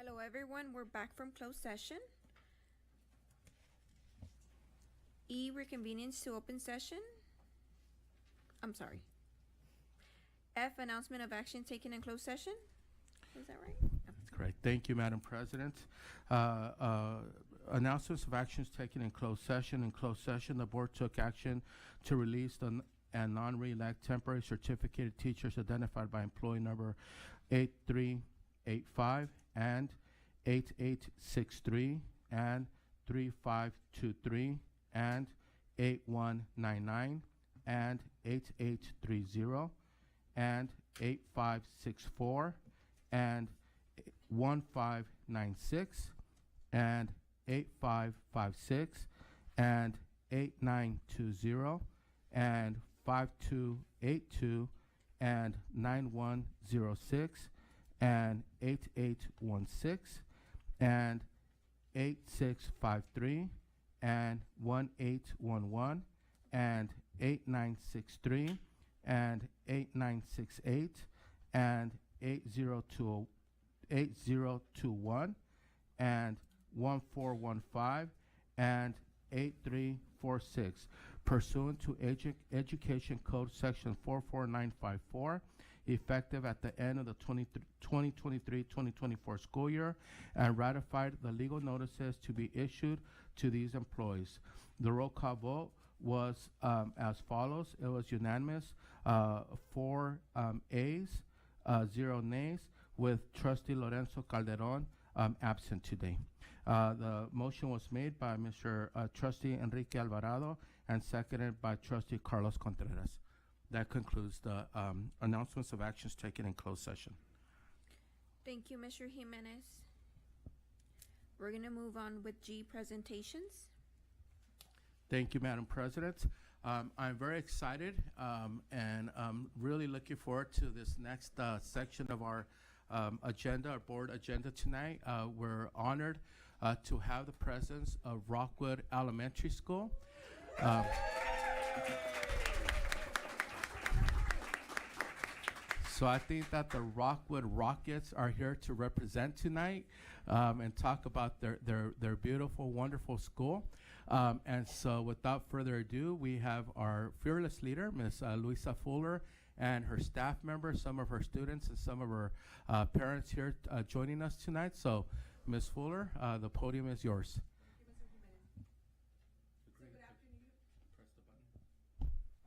Hello, everyone. We're back from closed session. E, reconvenience to open session. I'm sorry. F, announcement of action taken in closed session. Is that right? That's correct. Thank you, Madam President. Announcements of actions taken in closed session. In closed session, the board took action to release and non-reelect temporary certificated teachers identified by employee number 8385 and 8863 and 3523 and 8199 and 8830 and 8564 and 1596 and 8556 and 8920 and 5282 and 9106 and 8816 and 8653 and 1811 and 8963 and 8968 and 8021 and 1415 and 8346 pursuant to Education Code Section 44954, effective at the end of the 2023-2024 school year, and ratified the legal notices to be issued to these employees. The roll call vote was as follows. It was unanimous, 4 A's, 0 nays, with Trustee Lorenzo Calderon absent today. The motion was made by Mr. Trustee Enrique Alvarado and seconded by Trustee Carlos Contreras. That concludes the announcements of actions taken in closed session. Thank you, Mr. Jimenez. We're going to move on with G, presentations. Thank you, Madam President. I'm very excited and really looking forward to this next section of our agenda, our board agenda tonight. We're honored to have the presence of Rockwood Elementary School. So I think that the Rockwood Rockets are here to represent tonight and talk about their beautiful, wonderful school. And so without further ado, we have our fearless leader, Ms. Luisa Fuller, and her staff members, some of her students and some of her parents here joining us tonight. So Ms. Fuller, the podium is yours.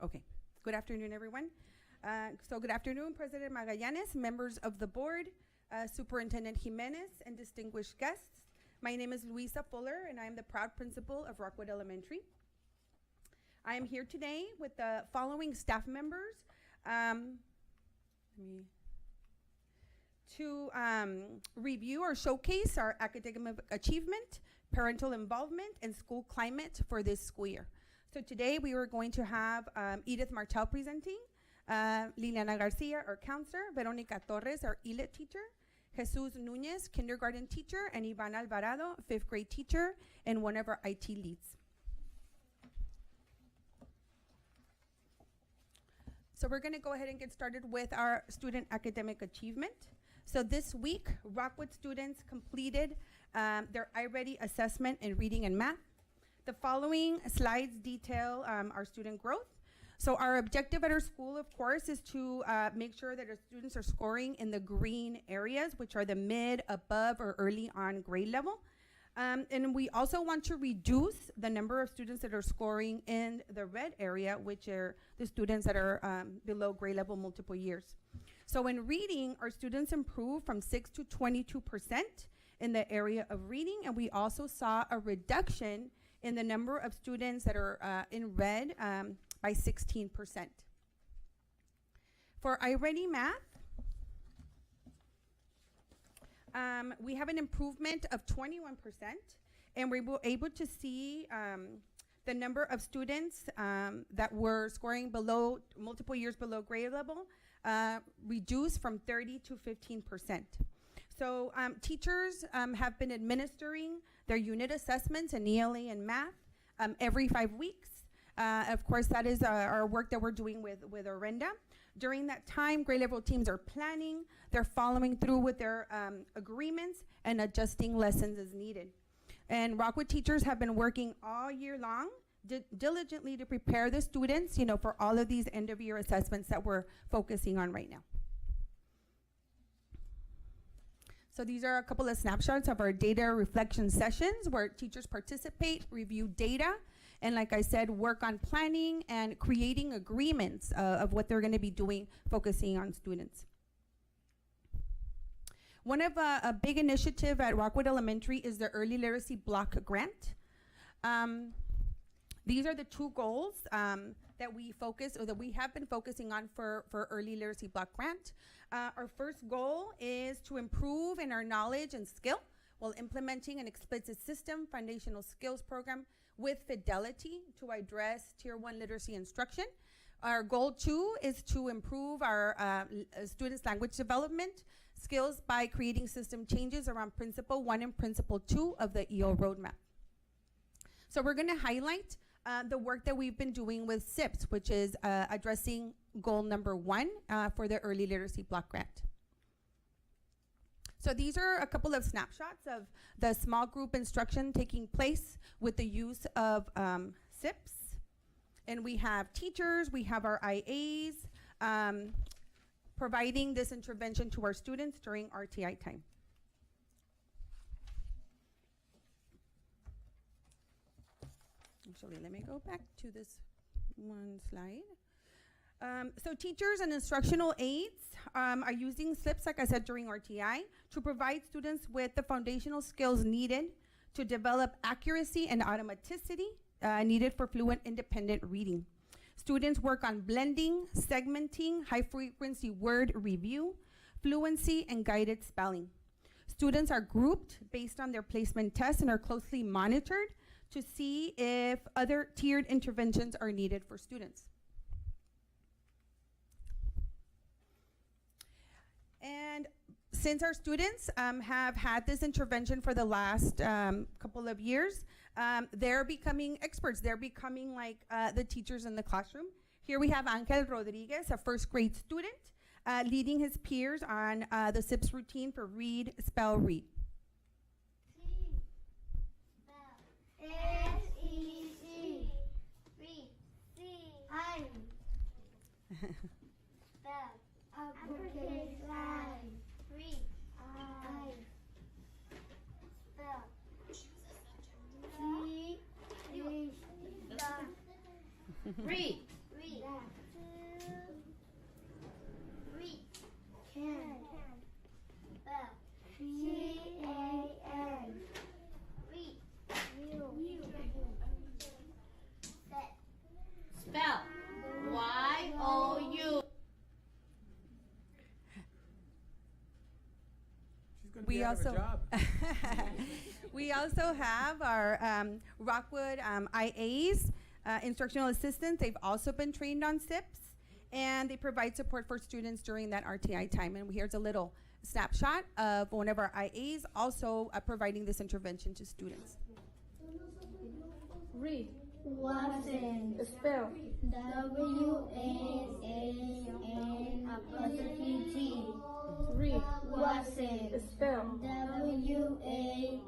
Okay. Good afternoon, everyone. So good afternoon, President Magallanes, members of the board, Superintendent Jimenez, and distinguished guests. My name is Luisa Fuller, and I am the proud principal of Rockwood Elementary. I am here today with the following staff members to review or showcase our academic achievement, parental involvement, and school climate for this school year. So today we are going to have Edith Martel presenting, Liliana Garcia, our counselor, Veronica Torres, our ELIT teacher, Jesus Nunez, kindergarten teacher, and Ivan Alvarado, 5th grade teacher, and one of our IT leads. So we're going to go ahead and get started with our student academic achievement. So this week, Rockwood students completed their iReady assessment in reading and math. The following slides detail our student growth. So our objective at our school, of course, is to make sure that our students are scoring in the green areas, which are the mid, above, or early on grade level. And we also want to reduce the number of students that are scoring in the red area, which are the students that are below grade level multiple years. So in reading, our students improved from 6 to 22% in the area of reading, and we also saw a reduction in the number of students that are in red by 16%. For iReady Math, we have an improvement of 21%, and we were able to see the number of students that were scoring below, multiple years below grade level, reduced from 30 to 15%. So teachers have been administering their unit assessments in ELA and math every 5 weeks. Of course, that is our work that we're doing with Orenda. During that time, grade level teams are planning, they're following through with their agreements and adjusting lessons as needed. And Rockwood teachers have been working all year long diligently to prepare the students, for all of these end of year assessments that we're focusing on right now. So these are a couple of snapshots of our data reflection sessions where teachers participate, review data, and like I said, work on planning and creating agreements of what they're gonna be doing, focusing on students. One of a big initiative at Rockwood Elementary is the Early Literacy Block Grant. These are the two goals that we focus, or that we have been focusing on for Early Literacy Block Grant. Our first goal is to improve in our knowledge and skill while implementing an explicit system foundational skills program with fidelity to address Tier 1 literacy instruction. Our goal 2 is to improve our students' language development skills by creating system changes around Principle 1 and Principle 2 of the EO roadmap. So we're gonna highlight the work that we've been doing with SIPS, which is addressing goal number 1 for the Early Literacy Block Grant. So these are a couple of snapshots of the small group instruction taking place with the use of SIPS. And we have teachers, we have our IAs, providing this intervention to our students during RTI time. Actually, let me go back to this one slide. So teachers and instructional aides are using SIPS, like I said, during RTI to provide students with the foundational skills needed to develop accuracy and automaticity needed for fluent independent reading. Students work on blending, segmenting, high-frequency word review, fluency, and guided spelling. Students are grouped based on their placement tests and are closely monitored to see if other tiered interventions are needed for students. And since our students have had this intervention for the last couple of years, they're becoming experts. They're becoming like the teachers in the classroom. Here we have Angel Rodriguez, a first grade student, leading his peers on the SIPS routine for read, spell, read. S-E-C. Read. C-I. Spell. Uppercase I. Read. I. Spell. Read. Read. Read. Can. Spell. C-A-N. Read. Spell. Y-O-U. We also have our Rockwood IAs, instructional assistants. They've also been trained on SIPS, and they provide support for students during that RTI time. And here's a little snapshot of one of our IAs also providing this intervention to students. Read. Watson. Spell. W-A-S-N-T. Read. Watson. Spell. W-A-S-N-T.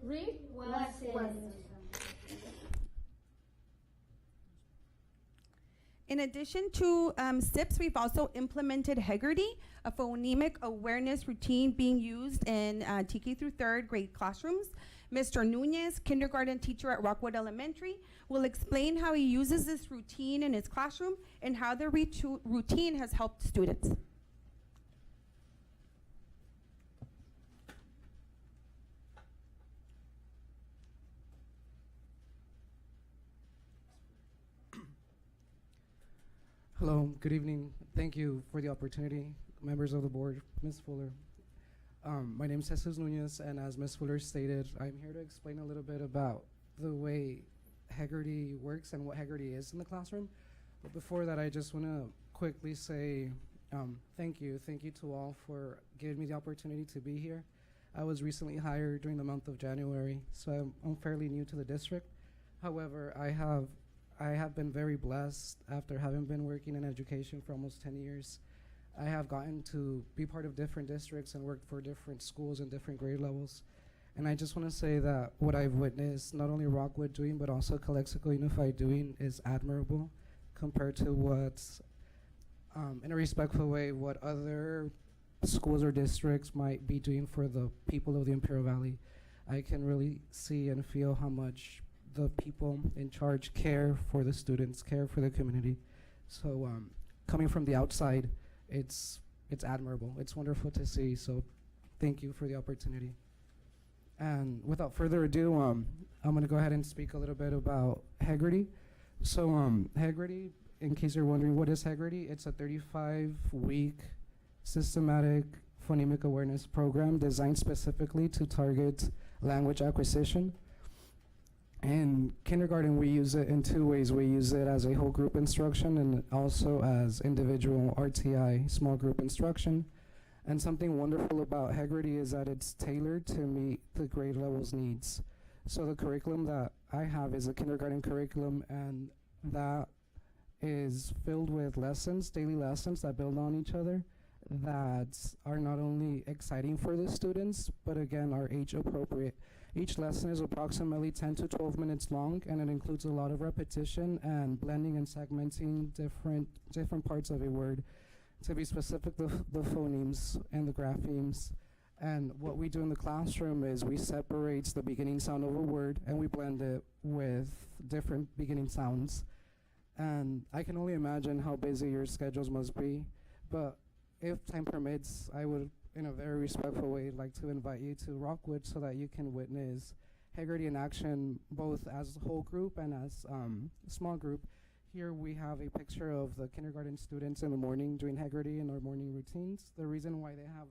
Read. Watson. In addition to SIPS, we've also implemented Hegarty, a phonemic awareness routine being used in TK through 3rd grade classrooms. Mr. Nunez, kindergarten teacher at Rockwood Elementary, will explain how he uses this routine in his classroom and how the routine has helped students. Hello, good evening. Thank you for the opportunity, members of the board, Ms. Fuller. My name is Jesus Nunez, and as Ms. Fuller stated, I'm here to explain a little bit about the way Hegarty works and what Hegarty is in the classroom. But before that, I just want to quickly say thank you. Thank you to all for giving me the opportunity to be here. I was recently hired during the month of January, so I'm fairly new to the district. However, I have been very blessed after having been working in education for almost 10 years. I have gotten to be part of different districts and worked for different schools and different grade levels. And I just want to say that what I've witnessed, not only Rockwood doing, but also Calexico Unified doing, is admirable compared to what's, in a respectful way, what other schools or districts might be doing for the people of the Imperial Valley. I can really see and feel how much the people in charge care for the students, care for the community. So coming from the outside, it's admirable. It's wonderful to see. So thank you for the opportunity. And without further ado, I'm going to go ahead and speak a little bit about Hegarty. So Hegarty, in case you're wondering, what is Hegarty? It's a 35-week systematic phonemic awareness program designed specifically to target language acquisition. In kindergarten, we use it in two ways. We use it as a whole group instruction and also as individual RTI, small group instruction. And something wonderful about Hegarty is that it's tailored to meet the grade level's needs. So the curriculum that I have is a kindergarten curriculum, and that is filled with lessons, daily lessons that build on each other, that are not only exciting for the students, but again, are age appropriate. Each lesson is approximately 10 to 12 minutes long, and it includes a lot of repetition and blending and segmenting different parts of a word. To be specific, the phonemes and the graphemes. And what we do in the classroom is we separate the beginning sound of a word and we blend it with different beginning sounds. And I can only imagine how busy your schedules must be, but if time permits, I would, in a very respectful way, like to invite you to Rockwood so that you can witness Hegarty in action, both as a whole group and as a small group. Here we have a picture of the kindergarten students in the morning doing Hegarty in our morning routines. The reason why they have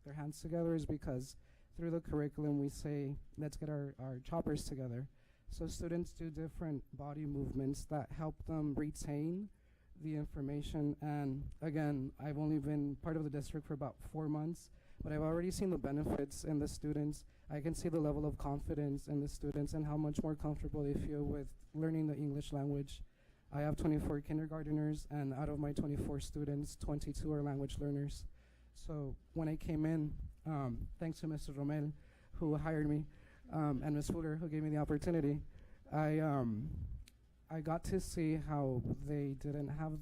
their hands together is because through the curriculum we say, let's get our choppers together. So students do different body movements that help them retain the information. And again, I've only been part of the district for about 4 months, but I've already seen the benefits in the students. I can see the level of confidence in the students and how much more comfortable they feel with learning the English language. I have 24 kindergarteners, and out of my 24 students, 22 are language learners. So when I came in, thanks to Mr. Romel, who hired me, and Ms. Fuller, who gave me the opportunity, I got to see how they didn't have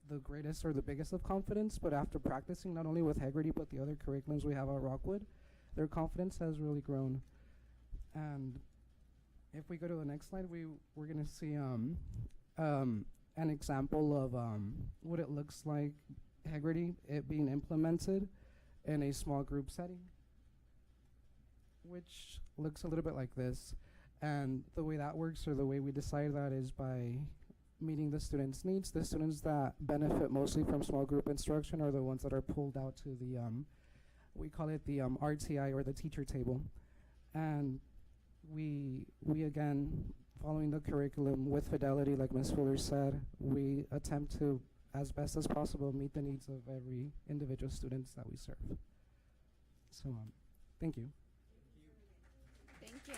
the greatest or the biggest of confidence, but after practicing not only with Hegarty, but the other curriculums we have at Rockwood, their confidence has really grown. And if we go to the next slide, we're gonna see an example of what it looks like, Hegarty, it being implemented in a small group setting, which looks a little bit like this. And the way that works, or the way we decide that, is by meeting the students' needs. The students that benefit mostly from small group instruction are the ones that are pulled out to the, we call it the RTI, or the teacher table. And we again, following the curriculum with fidelity, like Ms. Fuller said, we attempt to, as best as possible, meet the needs of every individual students that we serve. So, thank you. Thank you.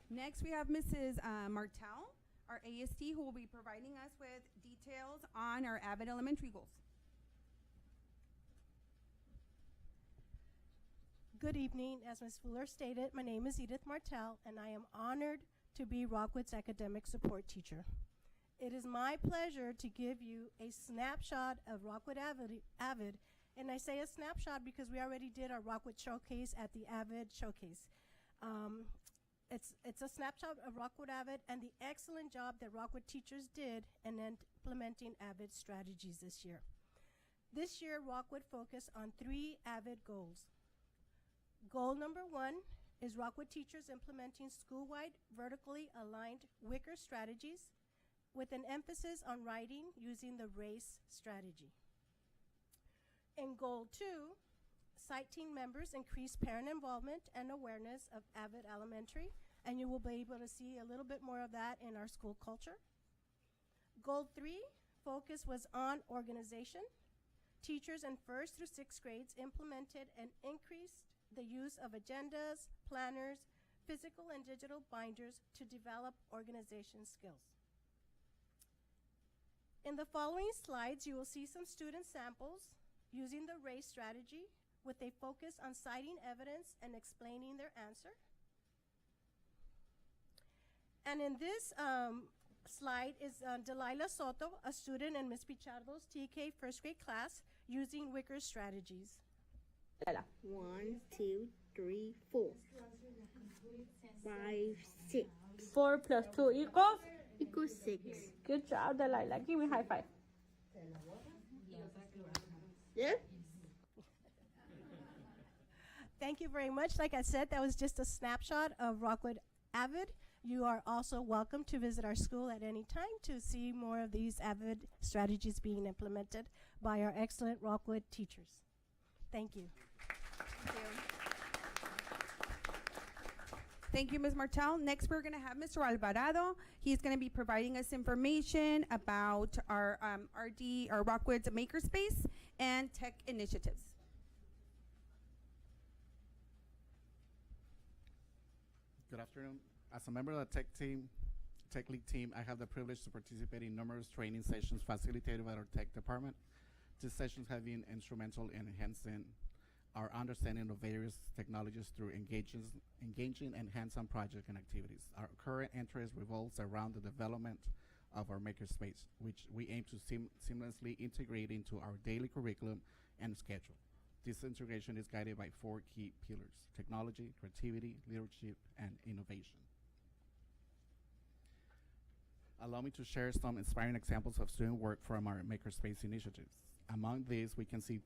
Next, we have Mrs. Martel, our AST, who will be providing us with details on our Avid Elementary goals. Good evening. As Ms. Fuller stated, my name is Edith Martel, and I am honored to be Rockwood's academic support teacher. It is my pleasure to give you a snapshot of Rockwood Avid, and I say a snapshot because we already did our Rockwood Showcase at the Avid Showcase. It's a snapshot of Rockwood Avid and the excellent job that Rockwood teachers did in implementing Avid strategies this year. This year, Rockwood focused on 3 Avid goals. Goal number 1 is Rockwood teachers implementing school-wide vertically aligned Wicker strategies with an emphasis on writing using the RACE strategy. In goal 2, site team members increase parent involvement and awareness of Avid Elementary, and you will be able to see a little bit more of that in our school culture. Goal 3, focus was on organization. teachers in 1st through 6th grades implemented and increased the use of agendas, planners, physical and digital binders to develop organization skills. In the following slides, you will see some student samples using the RACE strategy with a focus on citing evidence and explaining their answer. And in this slide is Delilah Soto, a student in Ms. Pichardo's TK 1st grade class, using Wicker's strategies. 1, 2, 3, 4, 5, 6. 4 plus 2 equals 6. Good job, Delilah. Give me a high five. Yeah? Thank you very much. Like I said, that was just a snapshot of Rockwood Avid. You are also welcome to visit our school at any time to see more of these Avid strategies being implemented by our excellent Rockwood teachers. Thank you. Thank you. Thank you, Ms. Martel. Next, we're going to have Mr. Alvarado. He's going to be providing us information about our RD, our Rockwood's Makerspace and tech initiatives. Good afternoon. As a member of the Tech League team, I have the privilege to participate in numerous training sessions facilitated by our tech department. These sessions have been instrumental in enhancing our understanding of various technologies through engaging and hands-on projects and activities. Our current interest revolves around the development of our makerspace, which we aim to seamlessly integrate into our daily curriculum and schedule. This integration is guided by 4 key pillars: technology, creativity, leadership, and innovation. Allow me to share some inspiring examples of student work from our makerspace initiatives. Among these, we can see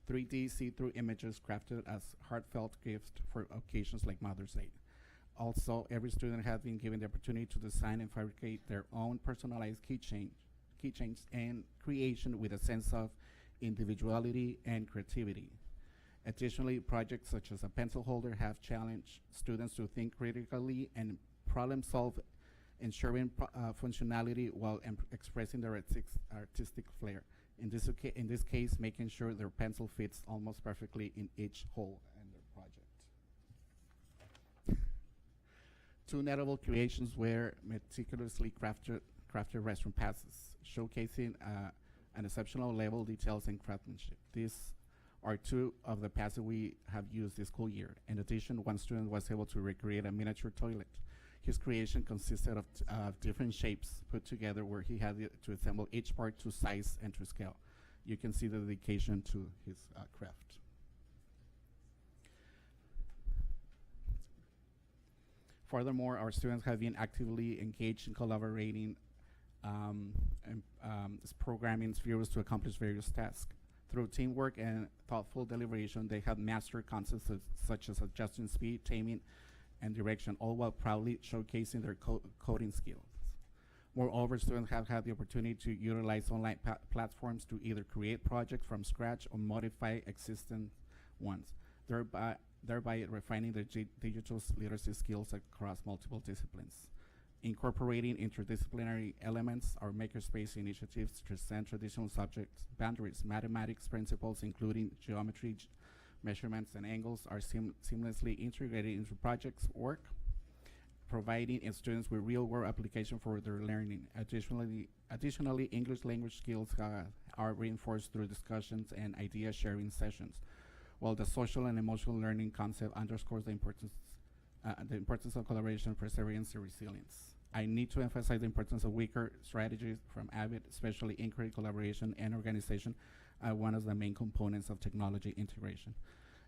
3D see-through images crafted as heartfelt gifts for occasions like Mother's Day. Also, every student has been given the opportunity to design and fabricate their own personalized keychains and creation with a sense of individuality and creativity. Additionally, projects such as a pencil holder have challenged students to think critically and problem solve, ensuring functionality while expressing their artistic flair. In this case, making sure their pencil fits almost perfectly in each hole in their project. 2 notable creations were meticulously crafted restroom passes, showcasing an exceptional level details and craftsmanship. These are 2 of the passes we have used this school year. In addition, one student was able to recreate a miniature toilet. His creation consisted of different shapes put together where he had to assemble each part to size and to scale. You can see the dedication to his craft. Furthermore, our students have been actively engaged in collaborating programming spheres to accomplish various tasks. Through teamwork and thoughtful deliberation, they have mastered concepts such as adjusting speed, taming, and direction, all while proudly showcasing their coding skills. Moreover, students have had the opportunity to utilize online platforms to either create projects from scratch or modify existing ones, thereby refining their digital literacy skills across multiple disciplines. Incorporating interdisciplinary elements, our makerspace initiatives transcend traditional subject boundaries. Mathematics principles, including geometry, measurements, and angles, are seamlessly integrated into projects work, providing students with real-world application for their learning. Additionally, English language skills are reinforced through discussions and idea sharing sessions, while the social and emotional learning concept underscores the importance of collaboration, perseverance, and resilience. I need to emphasize the importance of weaker strategies from AVID, especially inquiry, collaboration, and organization, one of the main components of technology integration.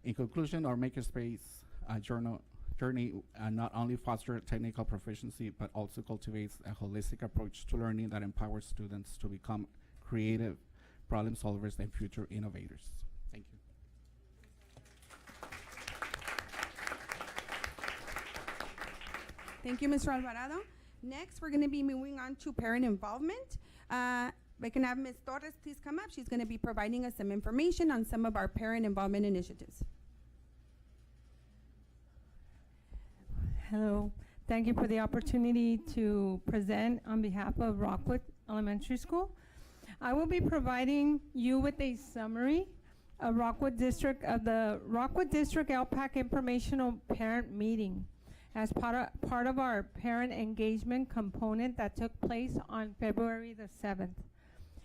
In conclusion, our makerspace journey not only fosters technical proficiency, but also cultivates a holistic approach to learning that empowers students to become creative problem solvers and future innovators. Thank you. Thank you, Mr. Alvarado. Next, we're going to be moving on to parent involvement. We can have Ms. Torres please come up. She's going to be providing us some information on some of our parent involvement initiatives. Hello. Thank you for the opportunity to present on behalf of Rockwood Elementary School. I will be providing you with a summary of the Rockwood District LPAC Informational Parent Meeting as part of our parent engagement component that took place on February the 7th.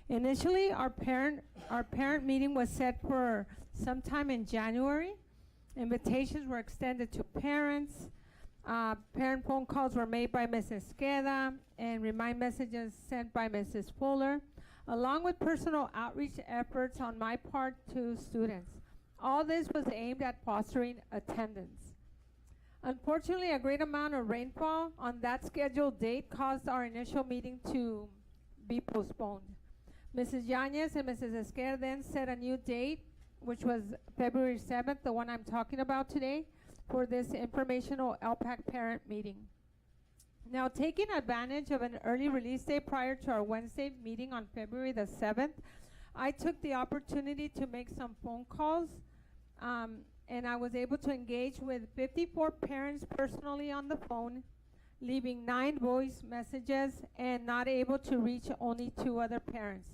Initially, our parent meeting was set for sometime in January. Invitations were extended to parents. Parent phone calls were made by Mrs. Queda and remind messages sent by Mrs. Fuller, along with personal outreach efforts on my part to students. All this was aimed at fostering attendance. Unfortunately, a great amount of rainfall on that scheduled date caused our initial meeting to be postponed. Mrs. Yanez and Mrs. Esquer then set a new date, which was February 7th, the one I'm talking about today, for this informational LPAC parent meeting. Now, taking advantage of an early release day prior to our Wednesday meeting on February the 7th, I took the opportunity to make some phone calls, and I was able to engage with 54 parents personally on the phone, leaving 9 voice messages and not able to reach only 2 other parents.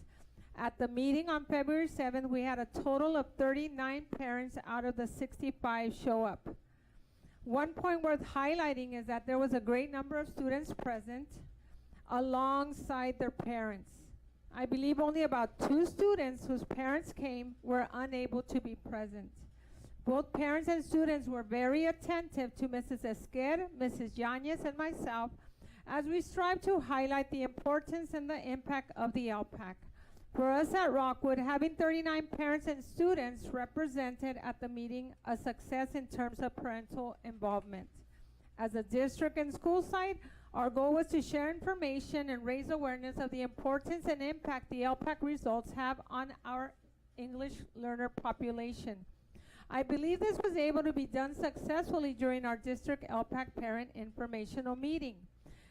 At the meeting on February 7th, we had a total of 39 parents out of the 65 show up. One point worth highlighting is that there was a great number of students present alongside their parents. I believe only about 2 students whose parents came were unable to be present. Both parents and students were very attentive to Mrs. Esquer, Mrs. Yanez, and myself as we strive to highlight the importance and the impact of the LPAC. For us at Rockwood, having 39 parents and students represented at the meeting a success in terms of parental involvement. As a district and school site, our goal was to share information and raise awareness of the importance and impact the LPAC results have on our English learner population. I believe this was able to be done successfully during our district LPAC parent informational meeting.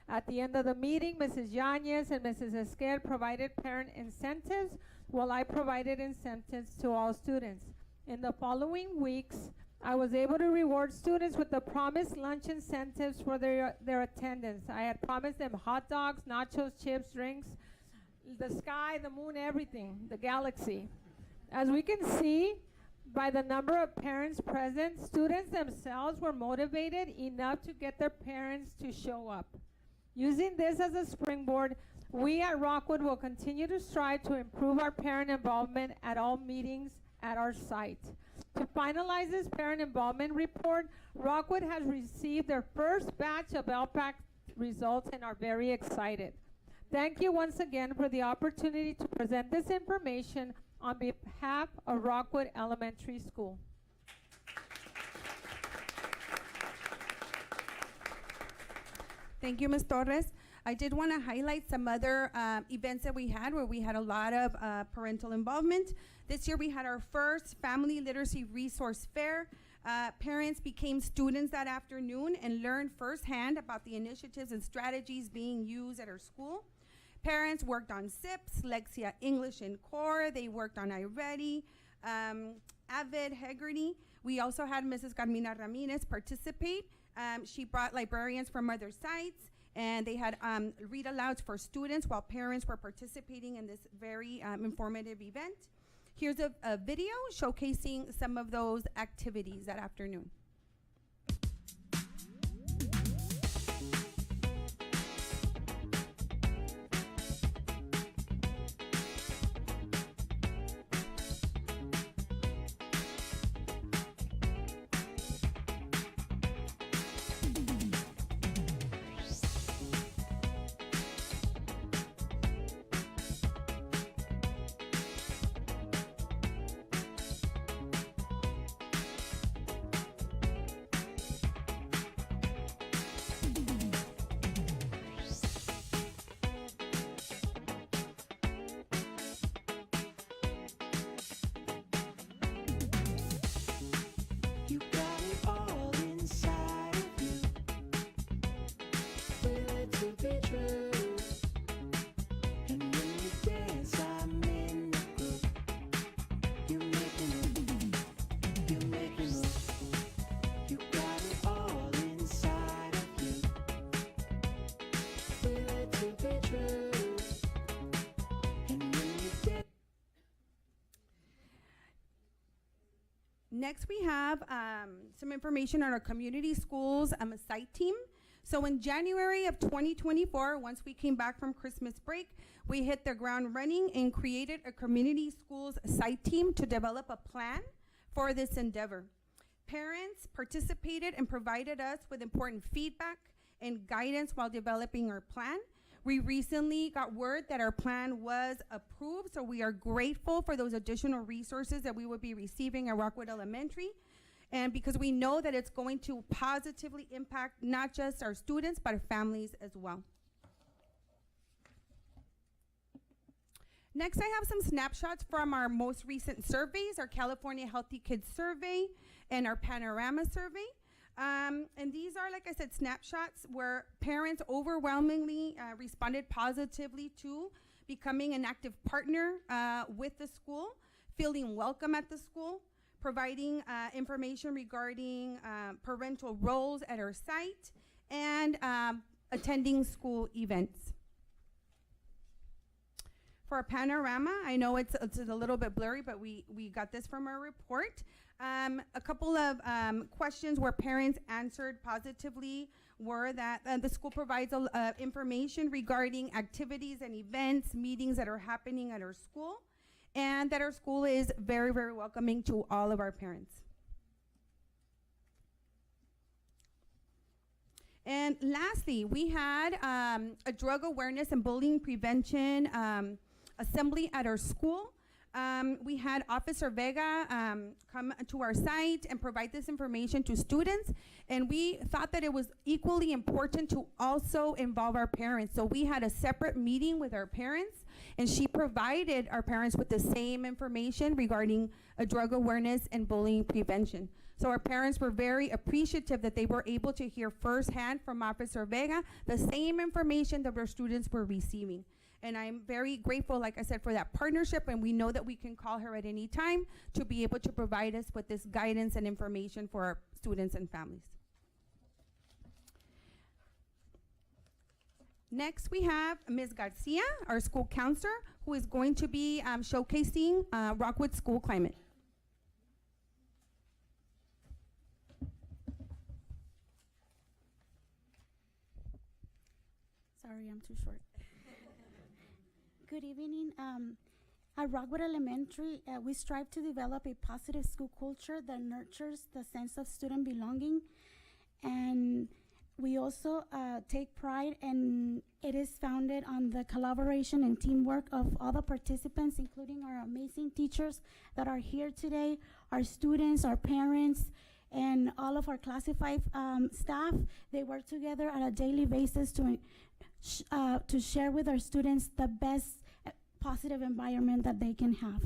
At the end of the meeting, Mrs. Yanez and Mrs. Esquer provided parent incentives, while I provided incentives to all students. In the following weeks, I was able to reward students with the promised lunch incentives for their attendance. I had promised them hot dogs, nachos, chips, drinks, the sky, the moon, everything, the galaxy. As we can see, by the number of parents present, students themselves were motivated enough to get their parents to show up. Using this as a springboard, we at Rockwood will continue to strive to improve our parent involvement at all meetings at our site. To finalize this parent involvement report, Rockwood has received their first batch of LPAC results and are very excited. Thank you once again for the opportunity to present this information on behalf of Rockwood Elementary School. Thank you, Ms. Torres. I did want to highlight some other events that we had where we had a lot of parental involvement. This year we had our first Family Literacy Resource Fair. Parents became students that afternoon and learned firsthand about the initiatives and strategies being used at our school. Parents worked on SIPs, Lexia English and Core. They worked on iReady, Avid, Hegarty. We also had Mrs. Carmina Ramirez participate. She brought librarians from other sites, and they had read-alouds for students while parents were participating in this very informative event. Here's a video showcasing some of those activities that afternoon. Next, we have some information on our community schools site team. So in January of 2024, once we came back from Christmas break, we hit the ground running and created a community schools site team to develop a plan for this endeavor. Parents participated and provided us with important feedback and guidance while developing our plan. We recently got word that our plan was approved, so we are grateful for those additional resources that we will be receiving at Rockwood Elementary, and because we know that it's going to positively impact not just our students, but our families as well. Next, I have some snapshots from our most recent surveys, our California Healthy Kids Survey and our Panorama Survey. And these are, like I said, snapshots where parents overwhelmingly responded positively to becoming an active partner with the school, feeling welcome at the school, providing information regarding parental roles at our site, and attending school events. For our panorama, I know it's a little bit blurry, but we got this from our report. A couple of questions where parents answered positively were that the school provides information regarding activities and events, meetings that are happening at our school, and that our school is very, very welcoming to all of our parents. And lastly, we had a drug awareness and bullying prevention assembly at our school. We had Officer Vega come to our site and provide this information to students, and we thought that it was equally important to also involve our parents. So we had a separate meeting with our parents, and she provided our parents with the same information regarding drug awareness and bullying prevention. So our parents were very appreciative that they were able to hear firsthand from Officer Vega the same information that our students were receiving. And I'm very grateful, like I said, for that partnership, and we know that we can call her at any time to be able to provide us with this guidance and information for our students and families. Next, we have Ms. Garcia, our school counselor, who is going to be showcasing Rockwood school climate. Sorry, I'm too short. Good evening. At Rockwood Elementary, we strive to develop a positive school culture that nurtures the sense of student belonging. And we also take pride, and it is founded on the collaboration and teamwork of all the participants, including our amazing teachers that are here today, our students, our parents, and all of our classified staff. They work together on a daily basis to share with our students the best positive environment that they can have.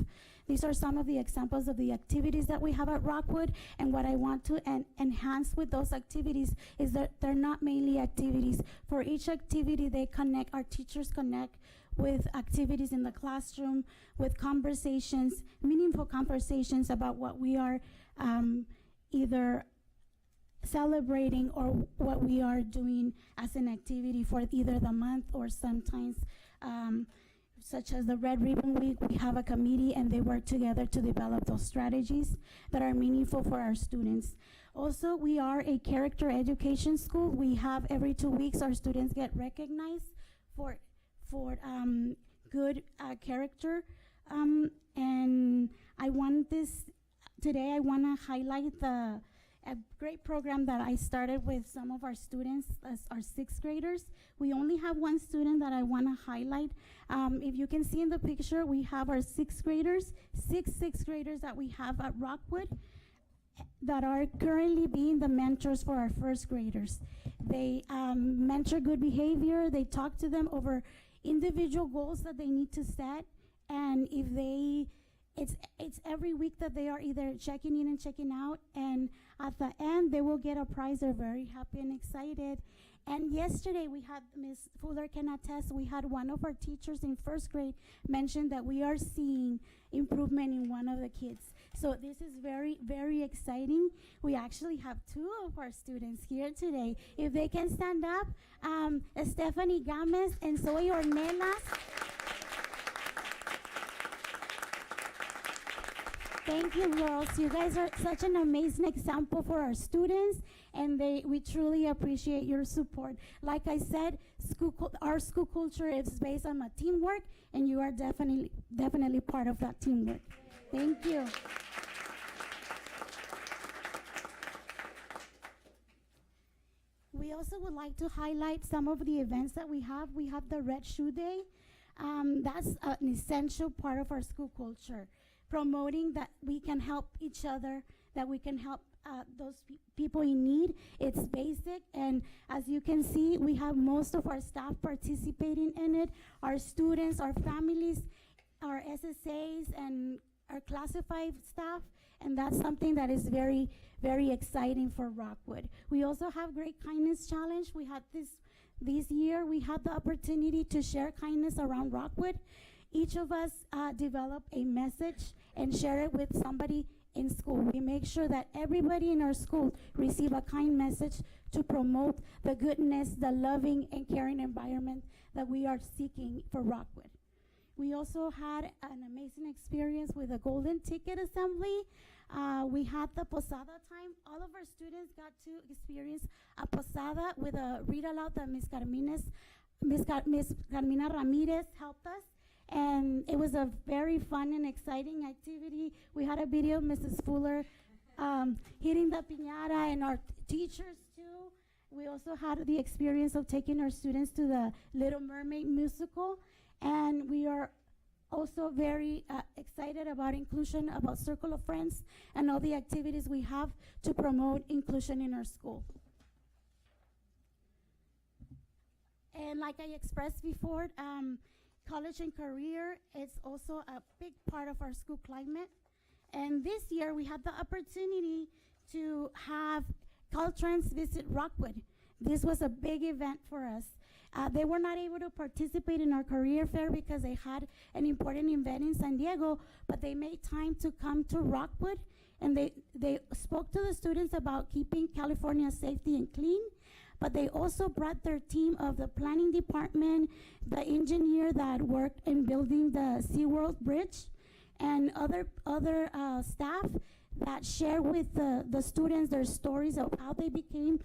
These are some of the examples of the activities that we have at Rockwood, and what I want to enhance with those activities is that they're not mainly activities. For each activity, our teachers connect with activities in the classroom, with conversations, meaningful conversations about what we are either celebrating or what we are doing as an activity for either the month or sometimes such as the Red Ribbon Week. We have a committee and they work together to develop those strategies that are meaningful for our students. Also, we are a character education school. We have every 2 weeks our students get recognized for good character. And I want today I want to highlight a great program that I started with some of our students, as our 6th graders. We only have one student that I want to highlight. If you can see in the picture, we have our 6th graders, sixth graders that we have at Rockwood that are currently being the mentors for our 1st graders. They mentor good behavior. They talk to them over individual goals that they need to set, and if it's every week that they are either checking in and checking out, and at the end they will get a prize. They're very happy and excited. And yesterday we had, Ms. Fuller can attest, we had one of our teachers in 1st grade mention that we are seeing improvement in one of the kids. So this is very, very exciting. We actually have 2 of our students here today. If they can stand up, Stephanie Gomez and Zoe Ornelas. Thank you, girls. You guys are such an amazing example for our students, and we truly appreciate your support. Like I said, our school culture is based on a teamwork, and you are definitely part of that teamwork. Thank you. We also would like to highlight some of the events that we have. We have the Red Shoe Day. That's an essential part of our school culture, promoting that we can help each other, that we can help those people in need. It's basic, and as you can see, we have most of our staff participating in it, our students, our families, our SSAs, and our classified staff, and that's something that is very, very exciting for Rockwood. We also have Great Kindness Challenge. We had this year, we had the opportunity to share kindness around Rockwood. Each of us develop a message and share it with somebody in school. We make sure that everybody in our school receive a kind message to promote the goodness, the loving and caring environment that we are seeking for Rockwood. We also had an amazing experience with the Golden Ticket Assembly. We had the posada time. All of our students got to experience a posada with a read aloud that Miss Carmina Ramirez helped us. And it was a very fun and exciting activity. We had a video of Mrs. Fuller hitting the piñata, and our teachers too. We also had the experience of taking our students to the Little Mermaid musical. And we are also very excited about inclusion, about Circle of Friends, and all the activities we have to promote inclusion in our school. And like I expressed before, college and career is also a big part of our school climate. And this year we had the opportunity to have Caltrans visit Rockwood. This was a big event for us. They were not able to participate in our career fair because they had an important event in San Diego, but they made time to come to Rockwood, and they spoke to the students about keeping California safety and clean. But they also brought their team of the planning department, the engineer that worked in building the SeaWorld Bridge, and other staff that share with the students their stories of how they became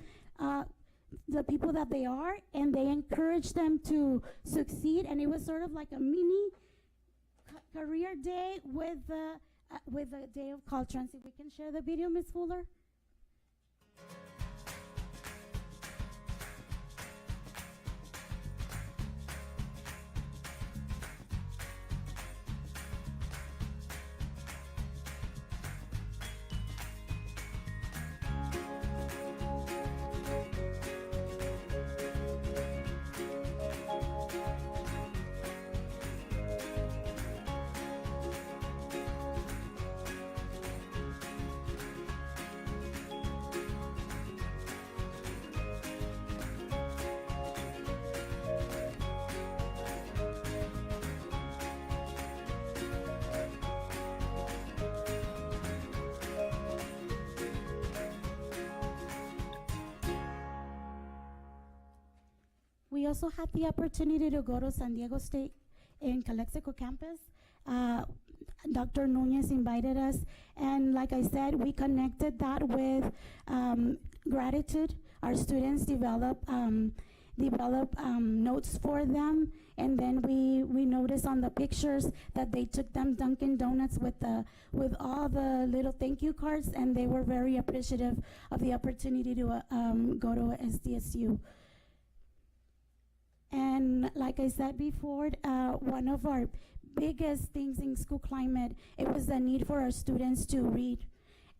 the people that they are, and they encourage them to succeed. And it was sort of like a mini career day with the day of Caltrans. If we can share the video, Ms. Fuller. We also had the opportunity to go to San Diego State in Calexico campus. Dr. Nunez invited us, and like I said, we connected that with gratitude. Our students develop notes for them, and then we noticed on the pictures that they took them Dunkin' Donuts with all the little thank you cards, and they were very appreciative of the opportunity to go to SDSU. And like I said before, one of our biggest things in school climate, it was the need for our students to read.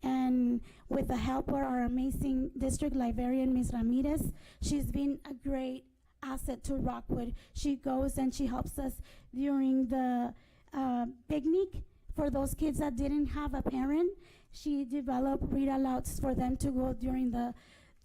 And with the help of our amazing district librarian, Ms. Ramirez, she's been a great asset to Rockwood. She goes and she helps us during the picnic for those kids that didn't have a parent. She developed read alouds for them to go during the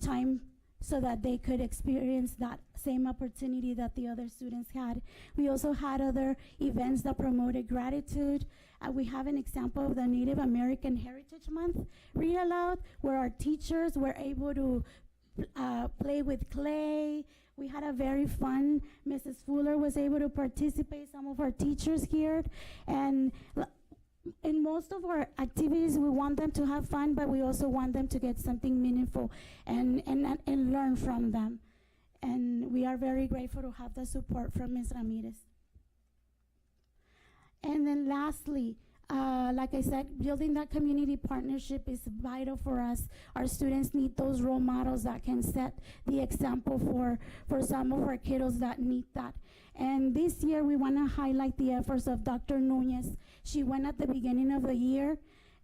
time so that they could experience that same opportunity that the other students had. We also had other events that promoted gratitude. We have an example of the Native American Heritage Month read aloud, where our teachers were able to play with clay. We had a very fun, Mrs. Fuller was able to participate, some of our teachers here. And in most of our activities, we want them to have fun, but we also want them to get something meaningful and learn from them. And we are very grateful to have the support from Ms. Ramirez. And then lastly, like I said, building that community partnership is vital for us. Our students need those role models that can set the example for some of our kiddos that need that. And this year, we want to highlight the efforts of Dr. Nunez. She went at the beginning of the year,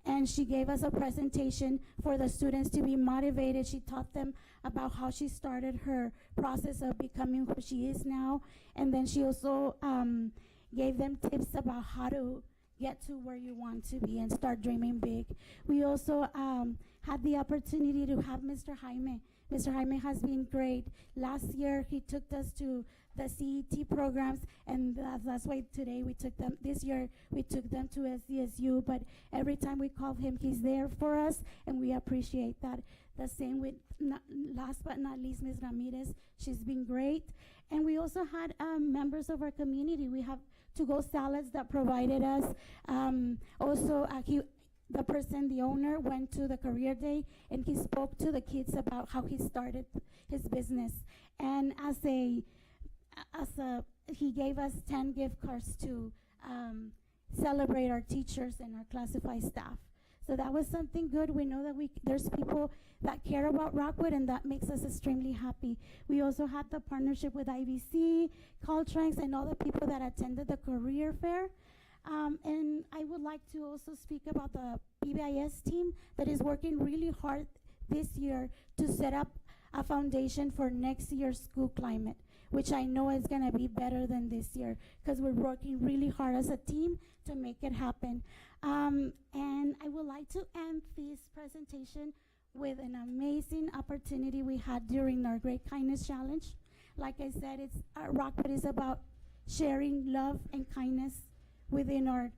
and she gave us a presentation for the students to be motivated. She taught them about how she started her process of becoming who she is now. And then she also gave them tips about how to get to where you want to be and start dreaming big. We also had the opportunity to have Mr. Jaime. Mr. Jaime has been great. Last year, he took us to the CET programs, and that's why today we took them. This year, we took them to SDSU, but every time we call him, he's there for us, and we appreciate that. The same with, last but not least, Ms. Ramirez. She's been great. And we also had members of our community. We have to-go salads that provided us. Also, the person, the owner, went to the career day, and he spoke to the kids about how he started his business. And he gave us 10 gift cards to celebrate our teachers and our classified staff. So that was something good. We know that there's people that care about Rockwood, and that makes us extremely happy. We also had the partnership with IBC, Caltrans, and all the people that attended the career fair. And I would like to also speak about the PBIS team that is working really hard this year to set up a foundation for next year's school climate, which I know is going to be better than this year, because we're working really hard as a team to make it happen. And I would like to end this presentation with an amazing opportunity we had during our Great Kindness Challenge. Like I said, Rockwood is about sharing love and kindness within our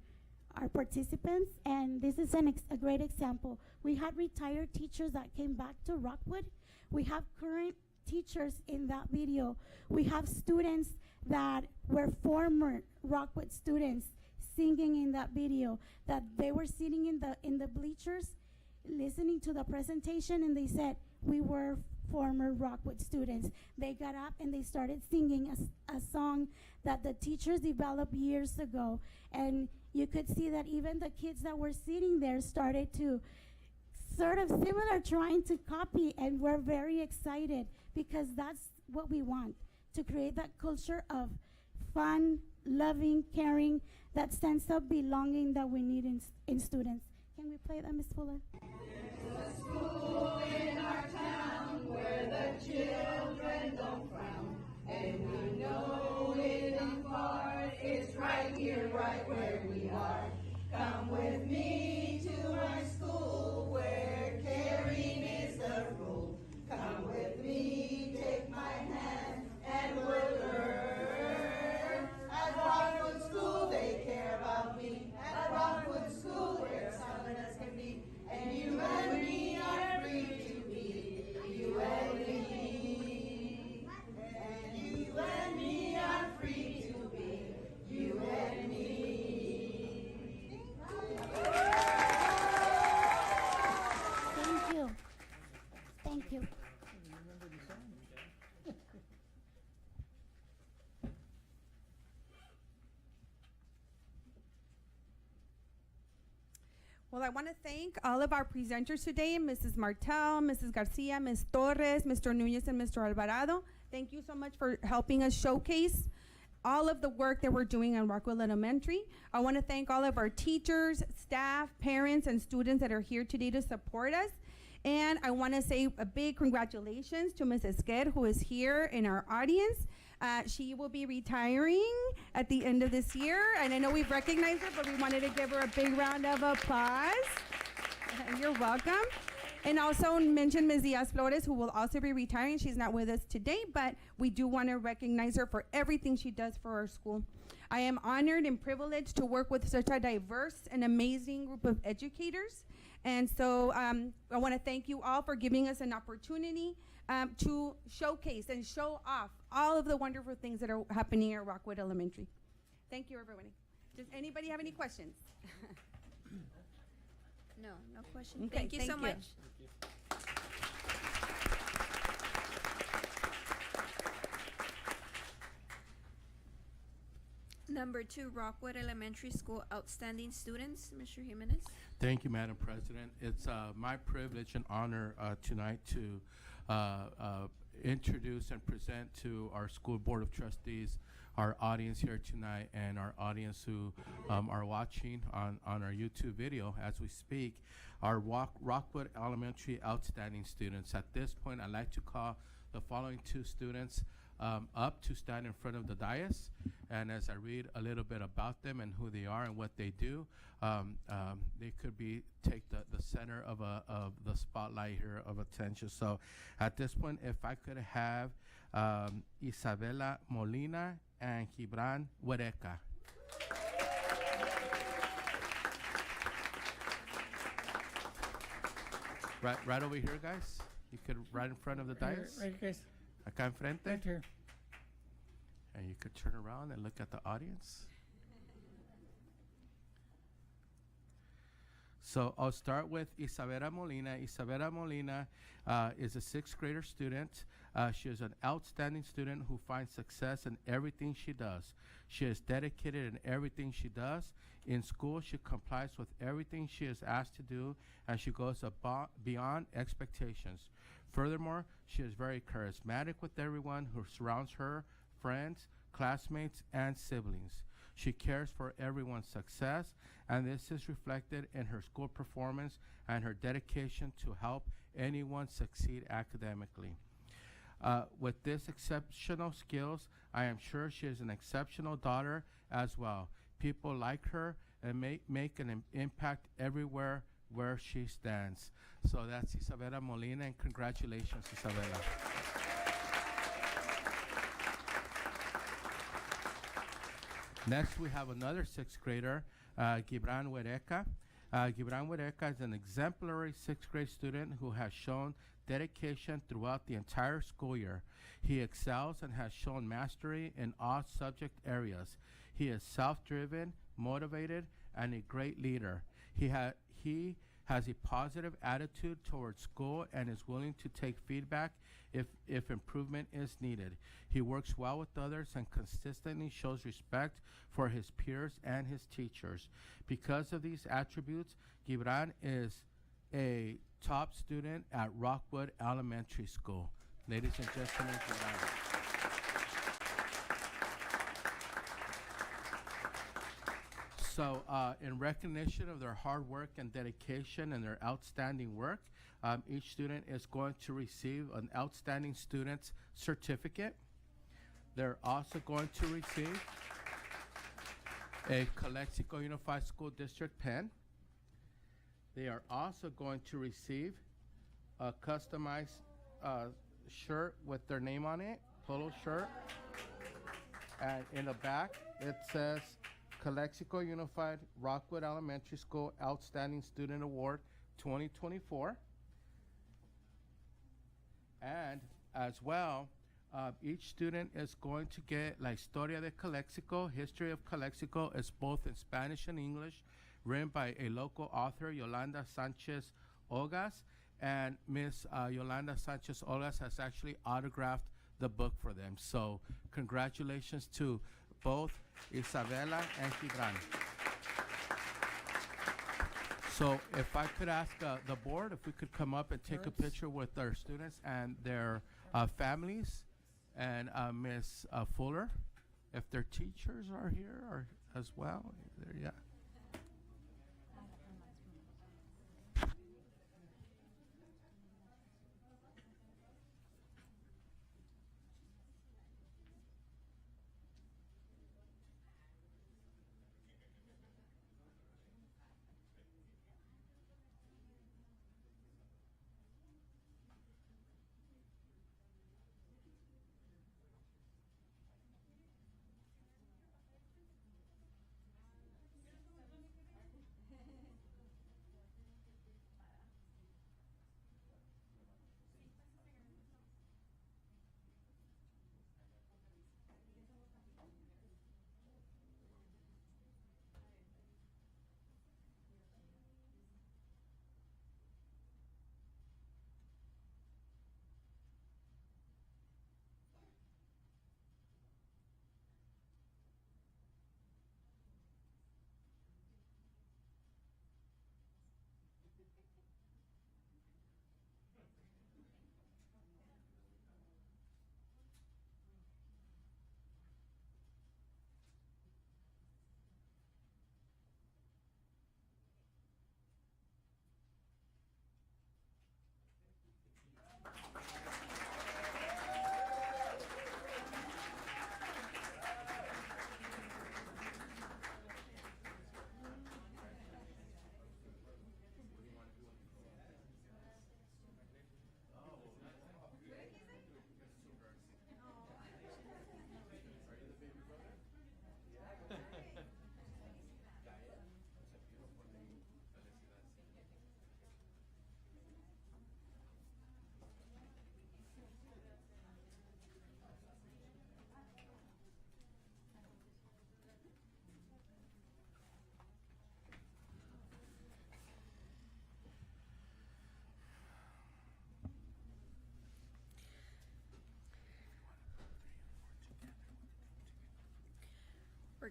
participants, and this is a great example. We had retired teachers that came back to Rockwood. We have current teachers in that video. We have students that were former Rockwood students singing in that video, that they were sitting in the bleachers listening to the presentation, and they said, we were former Rockwood students. They got up and they started singing a song that the teachers developed years ago. And you could see that even the kids that were sitting there started to sort of similar, trying to copy, and we're very excited because that's what we want, to create that culture of fun, loving, caring, that sense of belonging that we need in students. Can we play that, Ms. Fuller? There's a school in our town where the children don't frown, and we know it in part. It's right here, right where we are. Come with me to my school where caring is the rule. Come with me, take my hand, and we'll learn. At Rockwood School, they care about me. At Rockwood School, we're solid as can be. And you and me are free to be. You and me. And you and me are free to be. You and me. Thank you. Thank you. Well, I want to thank all of our presenters today, Mrs. Martel, Mrs. Garcia, Ms. Torres, Mr. Nunez, and Mr. Alvarado. Thank you so much for helping us showcase all of the work that we're doing at Rockwell Elementary. I want to thank all of our teachers, staff, parents, and students that are here today to support us. And I want to say a big congratulations to Mrs. Esquer, who is here in our audience. She will be retiring at the end of this year, and I know we've recognized her, but we wanted to give her a big round of applause. You're welcome. And also mention Ms. Diaz Flores, who will also be retiring. She's not with us today, but we do want to recognize her for everything she does for our school. I am honored and privileged to work with such a diverse and amazing group of educators. And so I want to thank you all for giving us an opportunity to showcase and show off all of the wonderful things that are happening at Rockwood Elementary. Thank you, everybody. Does anybody have any questions? No, no question. Okay, Thank you so thank you. much. Number 2, Rockwood Elementary School outstanding students, Mr. Jimenez. Thank you, Madam President. It's my privilege and honor tonight to introduce and present to our School Board of Trustees, our audience here tonight, and our audience who are watching on our YouTube video as we speak, our Rockwood Elementary outstanding students. At this point, I'd like to call the following 2 students up to stand in front of the dais. And as I read a little bit about them and who they are and what they do, they could take the center of the spotlight here of attention. So at this point, if I could have Isabela Molina and Gibran Huereca. Right over here, guys. You could right in front of the dais. Right, guys. Acá enfrente. Right here. And you could turn around and look at the audience. So I'll start with Isabela Molina. Isabela Molina is a 6th grader student. She is an outstanding student who finds success in everything she does. She is dedicated in everything she does. In school, she complies with everything she is asked to do, and she goes beyond expectations. Furthermore, she is very charismatic with everyone who surrounds her, friends, classmates, and siblings. She cares for everyone's success, and this is reflected in her school performance and her dedication to help anyone succeed academically. With this exceptional skills, I am sure she is an exceptional daughter as well. People like her and make an impact everywhere where she stands. So that's Isabela Molina, and congratulations, Isabela. Next, we have another 6th grader, Gibran Huereca. Gibran Huereca is an exemplary 6th grade student who has shown dedication throughout the entire school year. He excels and has shown mastery in all subject areas. He is self-driven, motivated, and a great leader. He has a positive attitude towards school and is willing to take feedback if improvement is needed. He works well with others and consistently shows respect for his peers and his teachers. Because of these attributes, Gibran is a top student at Rockwood Elementary School. Ladies and gentlemen, Gibran. So in recognition of their hard work and dedication and their outstanding work, each student is going to receive an Outstanding Student's Certificate. They're also going to receive a Calexico Unified School District pen. They are also going to receive a customized shirt with their name on it, polo shirt. And in the back, it says Calexico Unified Rockwood Elementary School Outstanding Student Award 2024. And as well, each student is going to get La Historia de Calexico. History of Calexico is both in Spanish and English, written by a local author, Yolanda Sanchez Ogas. And Miss Yolanda Sanchez Ogas has actually autographed the book for them. So congratulations to both Isabela and Gibran. So if I could ask the board if we could come up and take a picture with our students and their families, and Ms. Fuller, if their teachers are here or as well. There, yeah.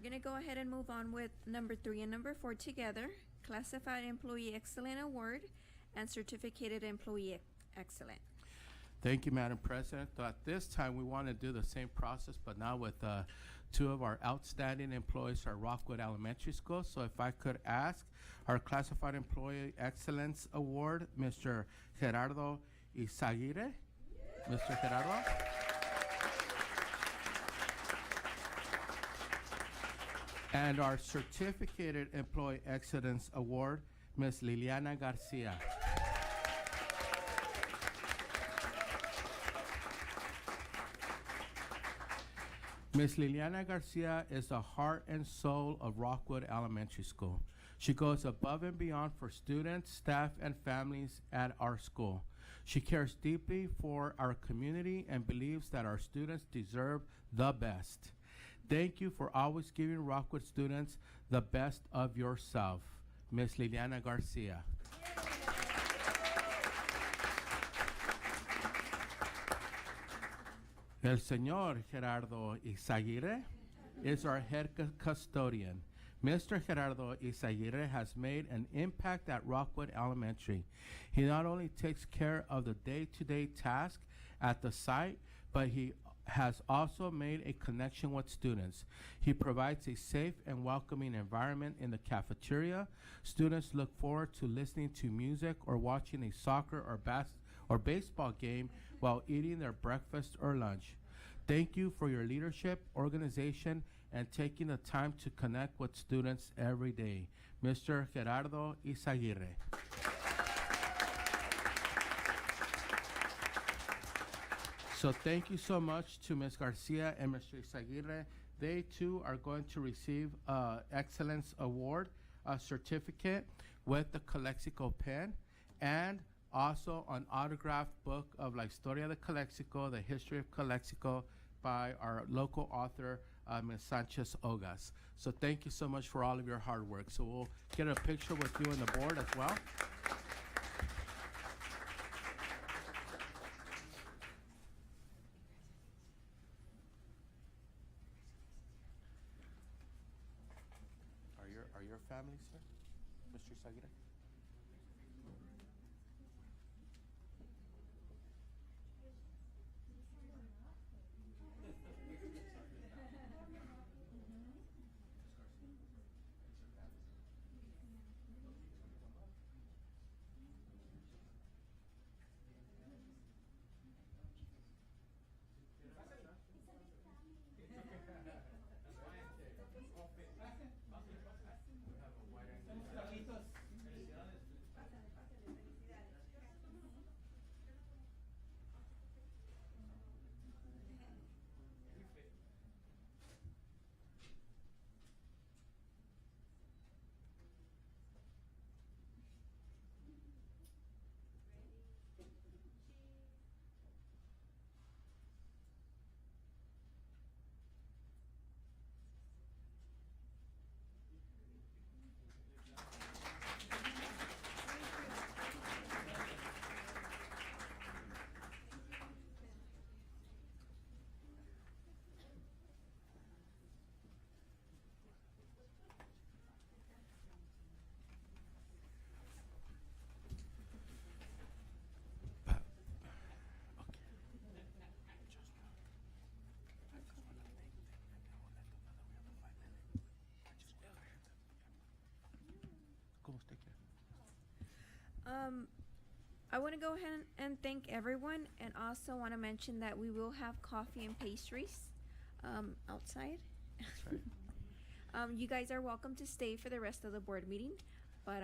gonna go ahead and move on with number 3 and number 4 together. Classified Employee Excellent Award and Certificated Employee Excellent. Thank you, Madam President. So at this time, we want to do the same process, but now with 2 of our outstanding employees at Rockwood Elementary School. So if I could ask our Classified Employee Excellence Award, Mr. Gerardo Izaguirre. Mr. Gerardo. And our Certificated Employee Excellence Award, Ms. Liliana Garcia. Ms. Liliana Garcia is the heart and soul of Rockwood Elementary School. She goes above and beyond for students, staff, and families at our school. She cares deeply for our community and believes that our students deserve the best. Thank you for always giving Rockwood students the best of yourself. Ms. Liliana Garcia. El señor Gerardo Izaguirre is our head custodian. Mr. Gerardo Izaguirre has made an impact at Rockwood Elementary. He not only takes care of the day-to-day task at the site, but he has also made a connection with students. He provides a safe and welcoming environment in the cafeteria. Students look forward to listening to music or watching a soccer or baseball game while eating their breakfast or lunch. Thank you for your leadership, organization, and taking the time to connect with students every day. Mr. Gerardo Izaguirre. So thank you so much to Ms. Garcia and Mr. Izaguirre. They too are going to receive Excellence Award certificate with the Calexico pen and also an autographed book of La Historia de Calexico, the history of Calexico, by our local author, Ms. Sanchez Ogas. So thank you so much for all of your hard work. So we'll get a picture with you and the board as well. Are your family, sir? Mr. Izaguirre? I want to go ahead and thank everyone, and also want to mention that we will have coffee and pastries outside. You guys are welcome to stay for the rest of the board meeting, but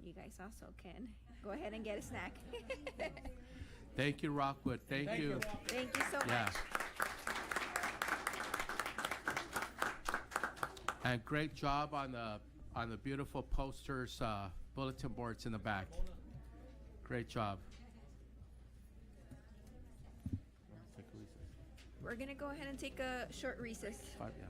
you guys also can go ahead and get a snack. Thank you, Rockwood. Thank you. Thank you so Yeah. much. And great job on the beautiful posters, bulletin boards in the back. Great job. Take a recess. We're going to go ahead and take a short recess. 5, yeah.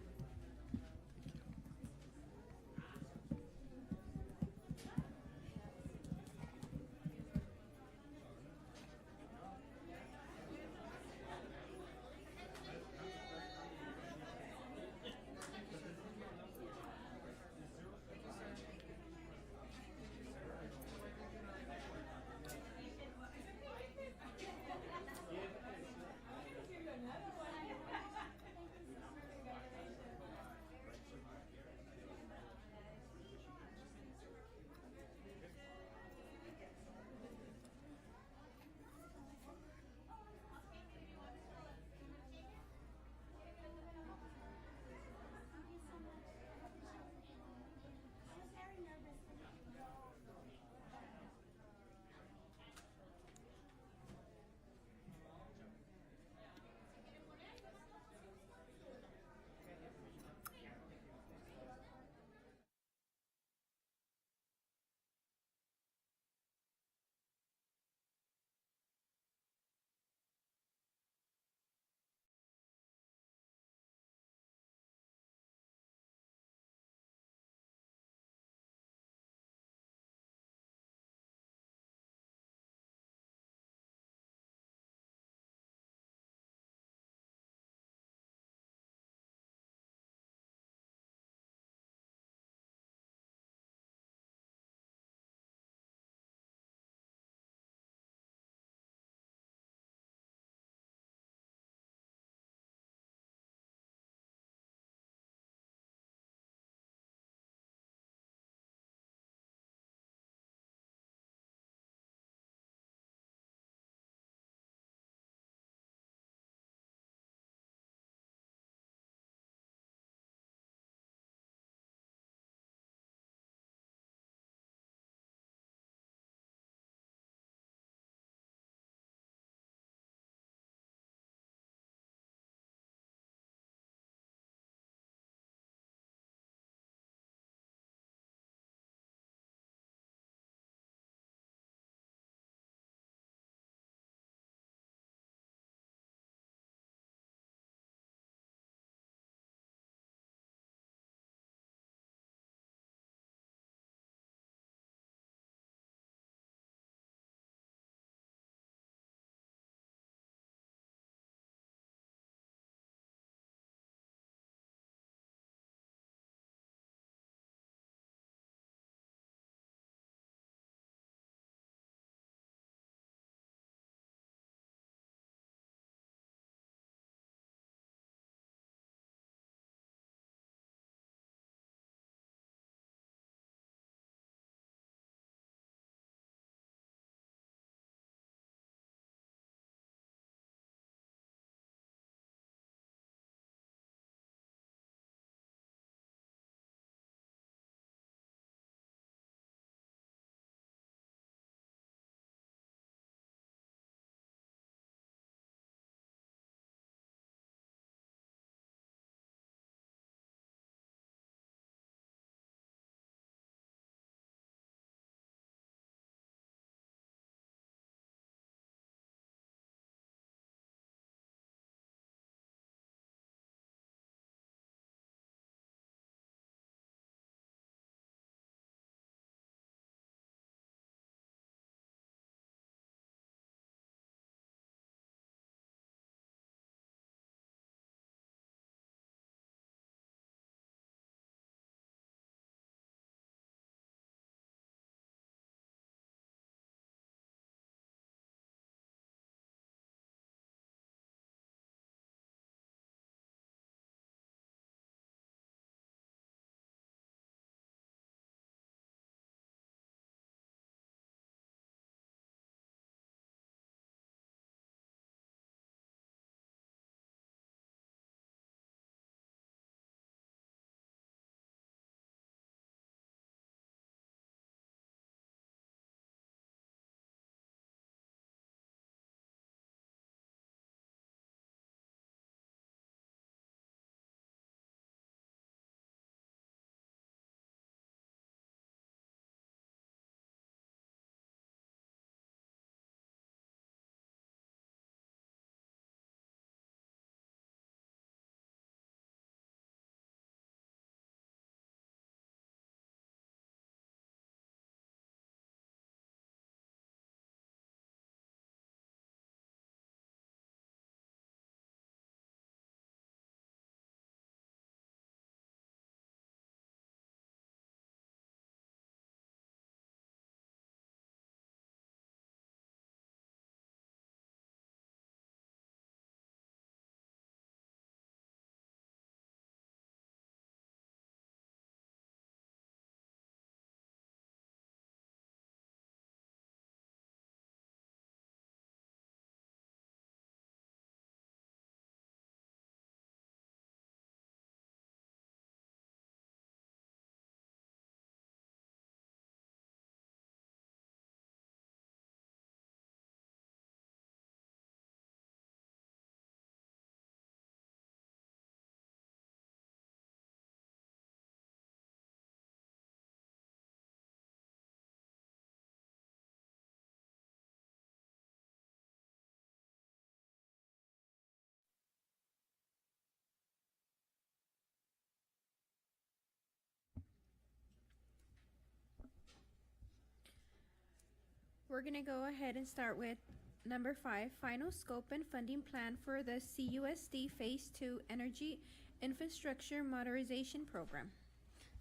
We're gonna go ahead and start with number 5, final scope and funding plan for the CUSD Phase 2 Energy Infrastructure Modernization Program.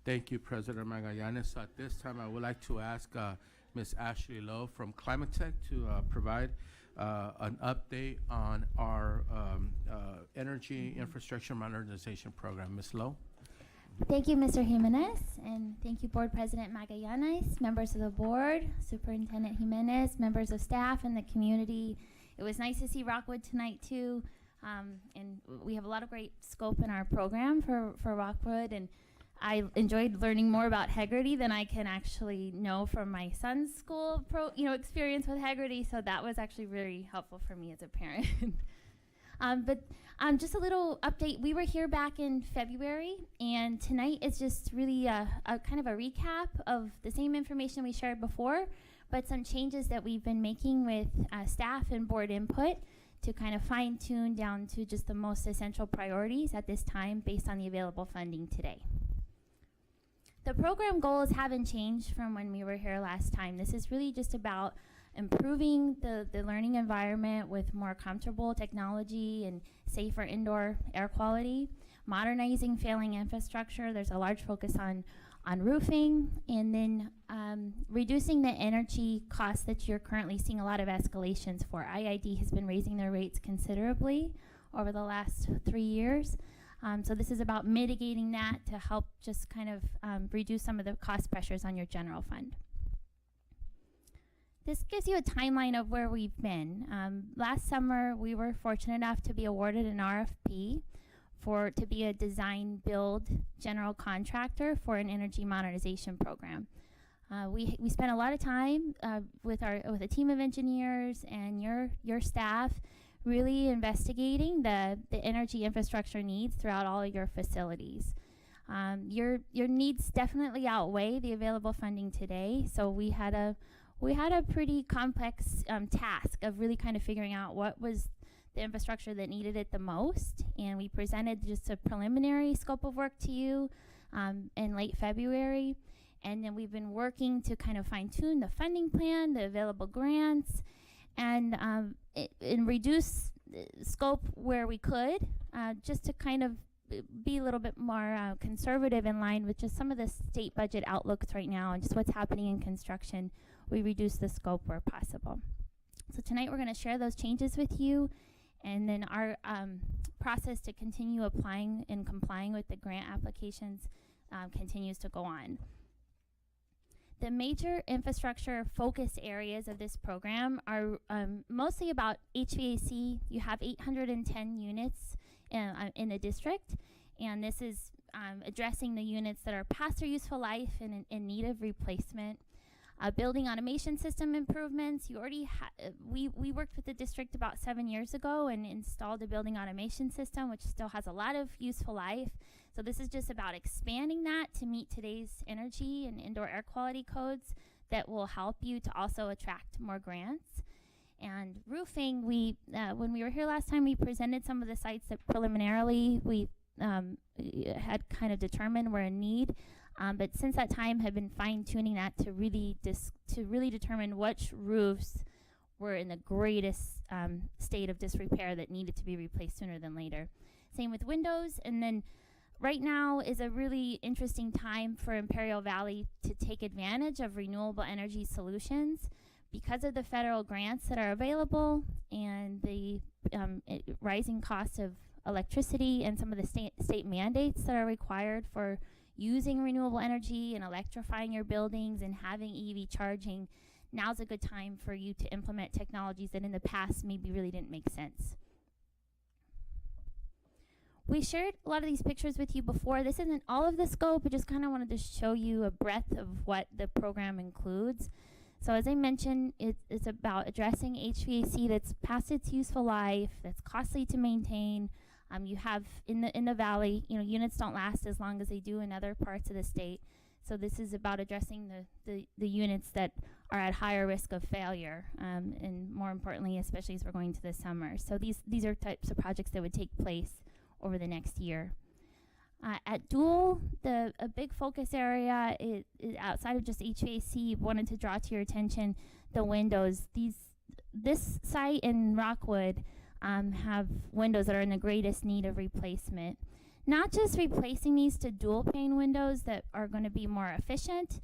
Thank you, President Magallanes. At this time, I would like to ask Ms. Ashley Lowe from Climate Tech to provide an update on our energy infrastructure modernization program. Ms. Lowe? Thank you, Mr. Jimenez, and thank you, Board President Magallanes, members of the board, Superintendent Jimenez, members of staff, and the community. It was nice to see Rockwood tonight, too, and we have a lot of great scope in our program for Rockwood, and I enjoyed learning more about Hegarty than I can actually know from my son's school experience with Hegarty, so that was actually very helpful for me as a parent. But just a little update. We were here back in February, and tonight is just really a kind of a recap of the same information we shared before, but some changes that we've been making with staff and board input to kind of fine-tune down to just the most essential priorities at this time based on the available funding today. The program goals haven't changed from when we were here last time. This is really just about improving the learning environment with more comfortable technology and safer indoor air quality, modernizing failing infrastructure. There's a large focus on roofing, and then reducing the energy costs that you're currently seeing a lot of escalations for. IID has been raising their rates considerably over the last 3 years. So this is about mitigating that to help just kind of reduce some of the cost pressures on your general fund. This gives you a timeline of where we've been. Last summer, we were fortunate enough to be awarded an RFP to be a design build general contractor for an energy modernization program. We spent a lot of time with a team of engineers and your staff really investigating the energy infrastructure needs throughout all of your facilities. Your needs definitely outweigh the available funding today, so we had a pretty complex task of really kind of figuring out what was the infrastructure that needed it the most, and we presented just a preliminary scope of work to you in late February, and then we've been working to kind of fine-tune the funding plan, the available grants, and reduce scope where we could, just to kind of be a little bit more conservative in line with just some of the state budget outlooks right now and just what's happening in construction. We reduce the scope where possible. So tonight we're going to share those changes with you, and then our process to continue applying and complying with the grant applications continues to go on. The major infrastructure focus areas of this program are mostly about HVAC. You have 810 units in the district, and this is addressing the units that are past their useful life and in need of replacement. Building automation system improvements. You already we worked with the district about 7 years ago and installed a building automation system, which still has a lot of useful life. So this is just about expanding that to meet today's energy and indoor air quality codes that will help you to also attract more grants. And roofing, when we were here last time, we presented some of the sites that preliminarily we had kind of determined were in need. But since that time, have been fine-tuning that to really determine which roofs were in the greatest state of disrepair that needed to be replaced sooner than later. Same with windows. And then right now is a really interesting time for Imperial Valley to take advantage of renewable energy solutions because of the federal grants that are available and the rising cost of electricity and some of the state mandates that are required for using renewable energy and electrifying your buildings and having EV charging. Now's a good time for you to implement technologies that in the past maybe really didn't make sense. We shared a lot of these pictures with you before. This isn't all of the scope, I just kind of wanted to show you a breadth of what the program includes. So as I mentioned, it's about addressing HVAC that's past its useful life, that's costly to maintain. You have in the valley, units don't last as long as they do in other parts of the state. So this is about addressing the units that are at higher risk of failure, and more importantly, especially as we're going to the summer. So these are types of projects that would take place over the next year. At Dual, a big focus area is outside of just HVAC. Wanted to draw to your attention the windows. This site in Rockwood have windows that are in the greatest need of replacement. Not just replacing these to dual pane windows that are going to be more efficient,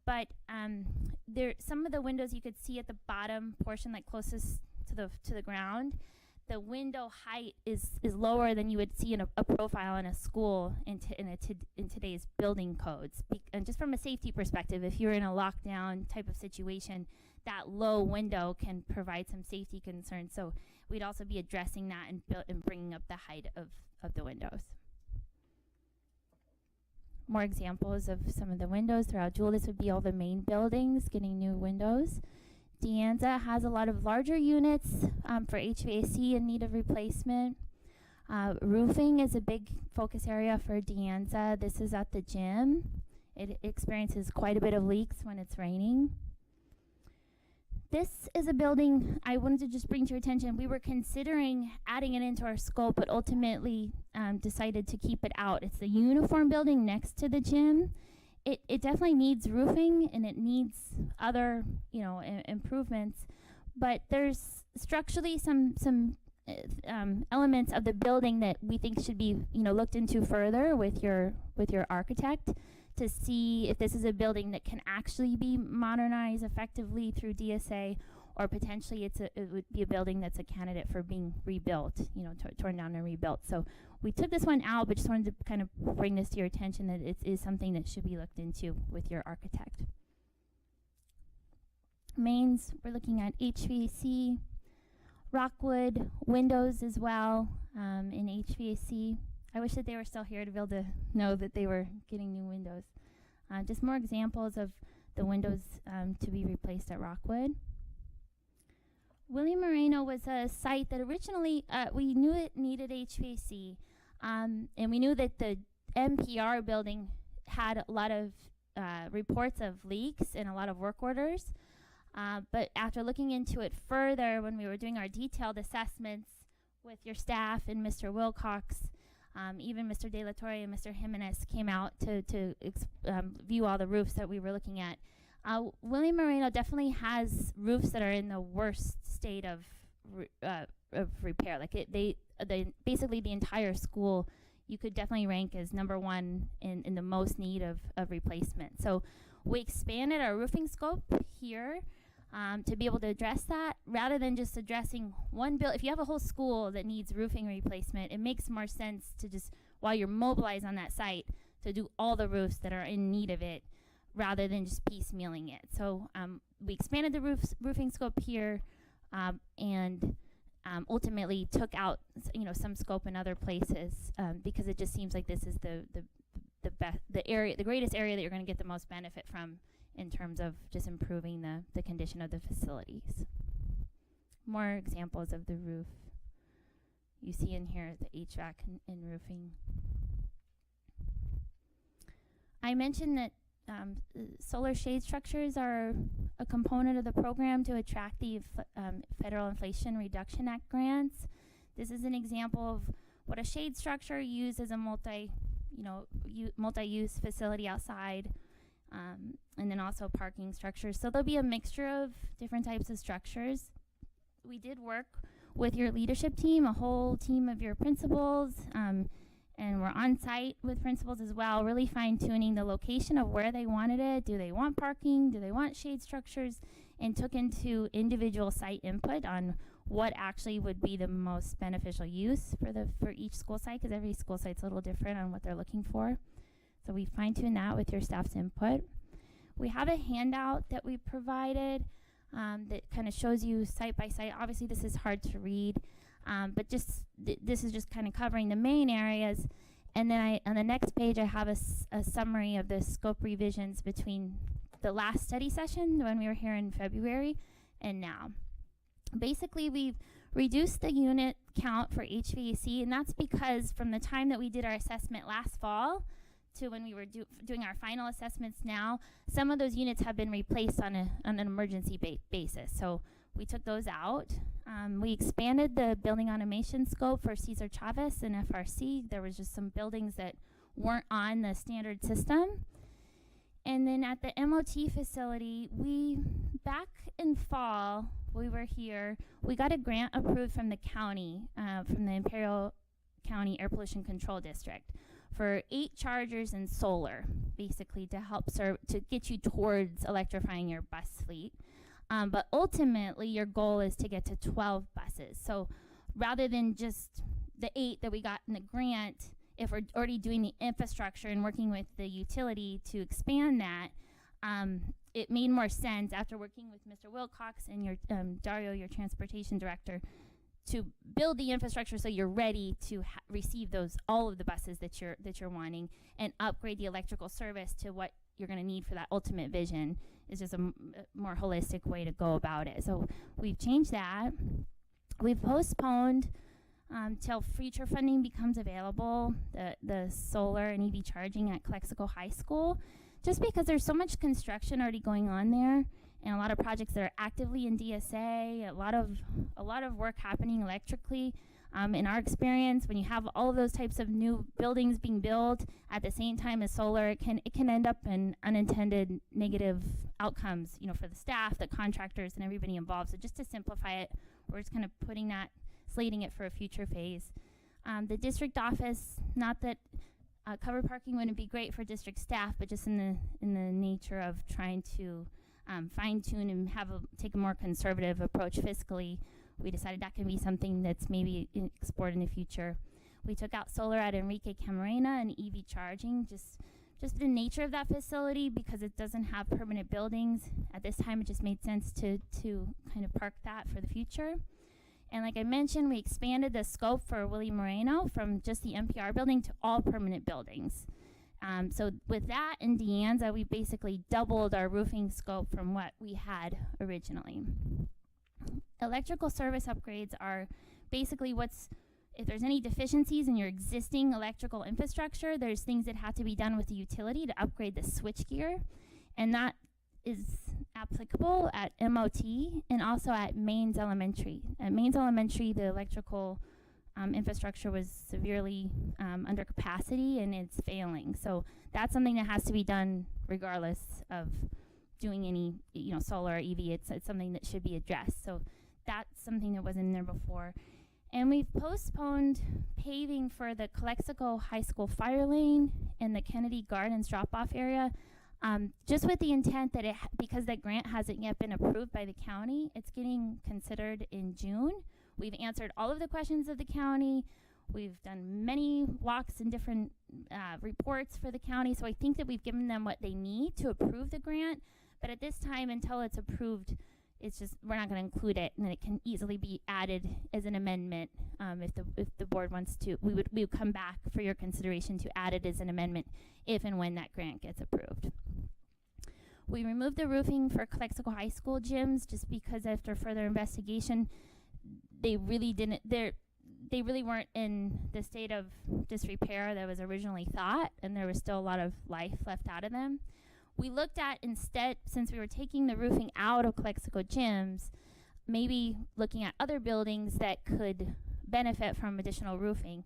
but some of the windows you could see at the bottom portion, like closest to the ground. The window height is lower than you would see in a profile in a school in today's building codes. And just from a safety perspective, if you're in a lockdown type of situation, that low window can provide some safety concerns. So we'd also be addressing that and bringing up the height of the windows. More examples of some of the windows throughout Jewel. This would be all the main buildings getting new windows. De Anza has a lot of larger units for HVAC in need of replacement. Roofing is a big focus area for De Anza. This is at the gym. It experiences quite a bit of leaks when it's raining. This is a building I wanted to just bring to your attention. We were considering adding it into our scope, but ultimately decided to keep it out. It's the uniform building next to the gym. It definitely needs roofing and it needs other, improvements, but there's structurally some elements of the building that we think should be, looked into further with your architect to see if this is a building that can actually be modernized effectively through DSA, or potentially it would be a building that's a candidate for being rebuilt, torn down and rebuilt. So we took this one out, but just wanted to kind of bring this to your attention that it is something that should be looked into with your architect. Mains, we're looking at HVAC, Rockwood, windows as well in HVAC. I wish that they were still here to be able to know that they were getting new windows. Just more examples of the windows to be replaced at Rockwood. William Moreno was a site that originally we knew it needed HVAC, and we knew that the NPR building had a lot of reports of leaks and a lot of work orders. But after looking into it further, when we were doing our detailed assessments with your staff and Mr. Wilcox, even Mr. De La Torre and Mr. Jimenez came out to view all the roofs that we were looking at. William Moreno definitely has roofs that are in the worst state of repair. Like basically the entire school, you could definitely rank as number one in the most need of replacement. So we expanded our roofing scope here to be able to address that, rather than just addressing one building. If you have a whole school that needs roofing replacement, it makes more sense to just, while you're mobilized on that site, to do all the roofs that are in need of it, rather than just piecemealing it. So we expanded the roofing scope here, and ultimately took out some scope in other places, because it just seems like this is the greatest area that you're going to get the most benefit from in terms of just improving the condition of the facilities. More examples of the roof you see in here, the HVAC and roofing. I mentioned that solar shade structures are a component of the program to attract the Federal Inflation Reduction Act grants. This is an example of what a shade structure used as a multi-use facility outside, and then also parking structures. So there'll be a mixture of different types of structures. We did work with your leadership team, a whole team of your principals, and we're on site with principals as well, really fine-tuning the location of where they wanted it. Do they want parking? Do they want shade structures? And took into individual site input on what actually would be the most beneficial use for each school site, because every school site's a little different on what they're looking for. So we fine-tune that with your staff's input. We have a handout that we provided that kind of shows you site by site. Obviously, this is hard to read. But just this is just kind of covering the main areas. And then on the next page, I have a summary of the scope revisions between the last study session, when we were here in February, and now. Basically, we've reduced the unit count for HVAC, and that's because from the time that we did our assessment last fall to when we were doing our final assessments now, some of those units have been replaced on an emergency basis. So we took those out. We expanded the building automation scope for Cesar Chavez and FRC. There was just some buildings that weren't on the standard system. And then at the MOT facility, back in fall, we were here, we got a grant approved from the county, from the Imperial County Air Pollution Control District for 8 chargers and solar, basically to help to get you towards electrifying your bus fleet. But ultimately, your goal is to get to 12 buses. So rather than just the 8 that we got in the grant, if we're already doing the infrastructure and working with the utility to expand that, it made more sense after working with Mr. Wilcox and your Dario, your transportation director, to build the infrastructure so you're ready to receive all of the buses that you're wanting, and upgrade the electrical service to what you're going to need for that ultimate vision. Is just a more holistic way to go about it. So we've changed that. We've postponed till future funding becomes available, the solar and EV charging at Calexico High School, just because there's so much construction already going on there, and a lot of projects that are actively in DSA, a lot of work happening electrically. In our experience, when you have all of those types of new buildings being built at the same time as solar, it can end up in unintended negative outcomes, for the staff, the contractors, and everybody involved. So just to simplify it, we're just kind of slating it for a future phase. The district office, not that covered parking wouldn't be great for district staff, but just in the nature of trying to fine tune and take a more conservative approach fiscally, we decided that can be something that's maybe explored in the future. We took out solar at Enrique Camarena and EV charging, just the nature of that facility, because it doesn't have permanent buildings. At this time, it just made sense to kind of park that for the future. And like I mentioned, we expanded the scope for Willie Moreno from just the NPR building to all permanent buildings. So with that in De Anza, we basically doubled our roofing scope from what we had originally. Electrical service upgrades are basically if there's any deficiencies in your existing electrical infrastructure, there's things that have to be done with the utility to upgrade the switchgear, and that is applicable at MOT and also at Mains Elementary. At Mains Elementary, the electrical infrastructure was severely under capacity, and it's failing. So that's something that has to be done regardless of doing any solar or EV. It's something that should be addressed. So that's something that wasn't in there before. And we've postponed paving for the Calexico High School fire lane and the Kennedy Gardens drop-off area, just with the intent that because that grant hasn't yet been approved by the county, it's getting considered in June. We've answered all of the questions of the county. We've done many walks and different reports for the county, so I think that we've given them what they need to approve the grant. But at this time, until it's approved, we're not going to include it, and then it can easily be added as an amendment if the board wants to. We would come back for your consideration to add it as an amendment if and when that grant gets approved. We removed the roofing for Calexico High School gyms just because after further investigation, they really weren't in the state of disrepair that was originally thought, and there was still a lot of life left out of them. We looked at instead, since we were taking the roofing out of Calexico gyms, maybe looking at other buildings that could benefit from additional roofing.